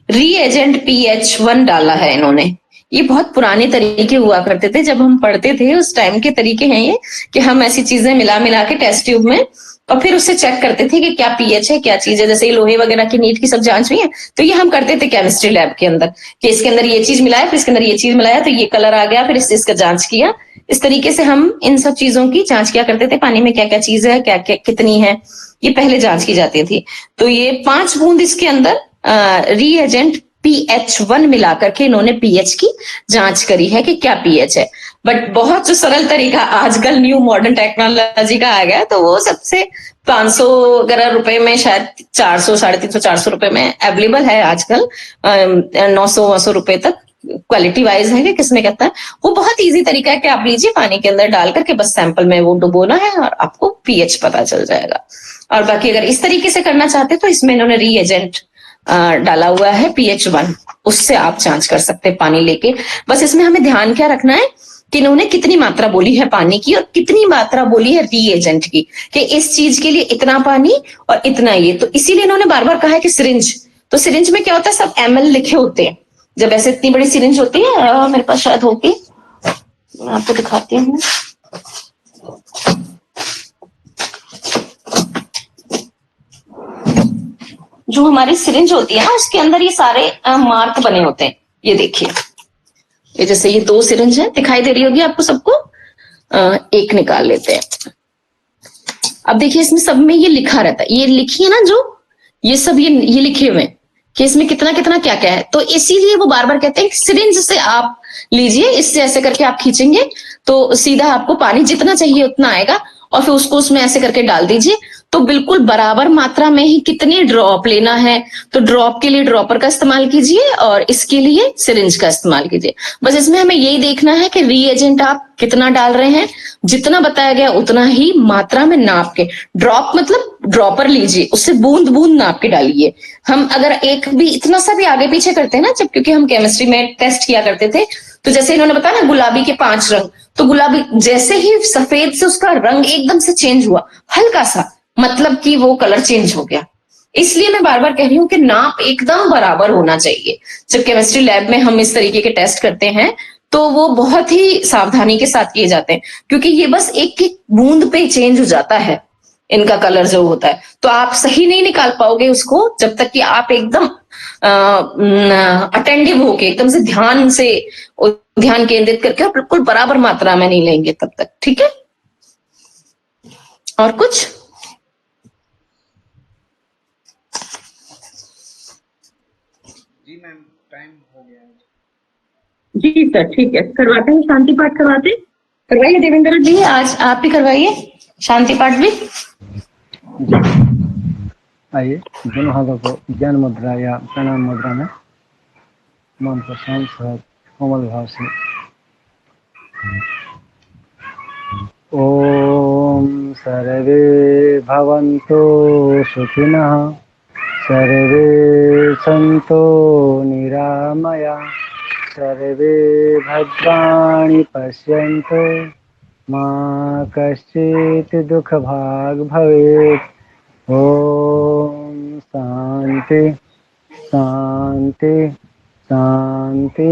रीएजेंट pH 1 डाला है इन्होंने। ये बहुत पुराने तरीके हुआ करते थे, जब हम पढ़ते थे उस टाइम के तरीके हैं ये, कि हम ऐसी चीजें मिला मिला के टेस्ट ट्यूब में और फिर उससे चेक करते थे कि क्या पीएच है, क्या चीज है। जैसे लोहे वगैरह की नीट की सब जांच हुई है तो ये हम करते थे केमिस्ट्री लैब के अंदर, कि इसके अंदर ये चीज मिलाया, फिर इसके अंदर ये चीज मिलाया तो ये कलर आ गया, फिर इस चीज का जांच किया। इस तरीके से हम इन सब चीजों की जांच किया करते थे। पानी में क्या क्या चीज है, क्या क्या कितनी है, ये पहले जांच की जाती थी। तो ये 5 बूंद इसके अंदर रीएजेंट pH 1 मिला करके इन्होंने पीएच की जांच करी है कि क्या पीएच है। बट बहुत जो सरल तरीका आजकल न्यू मॉडर्न टेक्नोलॉजी का आ गया है, तो वो सबसे 500 वगैरह रुपए में, शायद 400, 350, 400 रुपए में अवेलेबल है आजकल। 900 रुपए तक क्वालिटी वाइज है कि किसमें कहता है। वो बहुत इजी तरीका है कि आप लीजिए, पानी के अंदर डाल करके बस सैंपल में वो डुबोना है और आपको पीएच पता चल जाएगा। और बाकी अगर इस तरीके से करना चाहते तो इसमें इन्होंने रीएजेंट डाला हुआ है pH 1, उससे आप जांच कर सकते हैं पानी लेके। बस इसमें हमें ध्यान क्या रखना है कि इन्होंने कितनी मात्रा बोली है पानी की और कितनी मात्रा बोली है रीएजेंट की, कि इस चीज के लिए इतना पानी और इतना ये। तो इसीलिए इन्होंने बार बार कहा है कि सिरिंज, तो सिरिंज में क्या होता है, सब ml लिखे होते हैं। जब ऐसे इतनी बड़ी सिरिंज होती है, मेरे पास शायद होगी, मैं आपको दिखाती हूँ। जो हमारी सिरिंज होती है ना, उसके अंदर ये सारे मार्क बने होते हैं। ये देखिए, ये जैसे ये 2 सिरिंज है, दिखाई दे रही होगी आपको सबको। एक निकाल लेते हैं। अब देखिए इसमें सब में ये लिखा रहता है, ये लिखी है ना जो, ये सब ये लिखे हुए हैं कि इसमें कितना कितना क्या क्या है। तो इसीलिए वो बार बार कहते हैं सिरिंज से आप लीजिए, इससे ऐसे करके आप खींचेंगे तो सीधा आपको पानी जितना चाहिए उतना आएगा, और फिर उसको उसमें ऐसे करके डाल दीजिए। तो बिल्कुल बराबर मात्रा में ही कितनी ड्रॉप लेना है, तो ड्रॉप के लिए ड्रॉपर का इस्तेमाल कीजिए और इसके लिए सिरिंज का इस्तेमाल कीजिए। बस इसमें हमें यही देखना है कि रीएजेंट आप कितना डाल रहे हैं, जितना बताया गया उतना ही मात्रा में नाप के। ड्रॉप मतलब ड्रॉपर लीजिए, उससे बूंद बूंद नाप के डालिए। हम अगर एक भी इतना सा भी आगे पीछे करते हैं ना, जब क्योंकि हम केमिस्ट्री में टेस्ट किया करते थे, तो जैसे इन्होंने बताया ना गुलाबी के 5 रंग, तो गुलाबी जैसे ही सफेद से उसका रंग एकदम से चेंज हुआ हल्का सा, मतलब कि वो कलर चेंज हो गया। इसलिए मैं बार बार कह रही हूँ कि नाप एकदम बराबर होना चाहिए। जब केमिस्ट्री लैब में हम इस तरीके के टेस्ट करते हैं तो वो बहुत ही सावधानी के साथ किए जाते हैं, क्योंकि ये बस एक एक बूंद पे चेंज हो जाता है इनका कलर जो होता है। तो आप सही नहीं निकाल पाओगे उसको जब तक कि आप एकदम अटेंटिव होके, एकदम से ध्यान केंद्रित करके और बिल्कुल बराबर मात्रा में नहीं लेंगे तब तक। ठीक है, और कुछ? मैम टाइम हो गया है। जी सर, ठीक है, करवाते हैं, शांति पाठ करवाते हैं। करवाइए देवेंद्र जी, आज आप भी करवाइए शांति पाठ भी। जी आइए, दोनों हाथों को ज्ञान मुद्रा या प्रणाम मुद्रा में मन को शांत और कोमल भाव से ओम सर्वे भवन्तु सुखिनः सर्वे सन्तु निरामया सर्वे भद्राणि पश्यन्तु मा कश्चित् दुःखभाग् भवेत्। ओम शांति शांति शांति।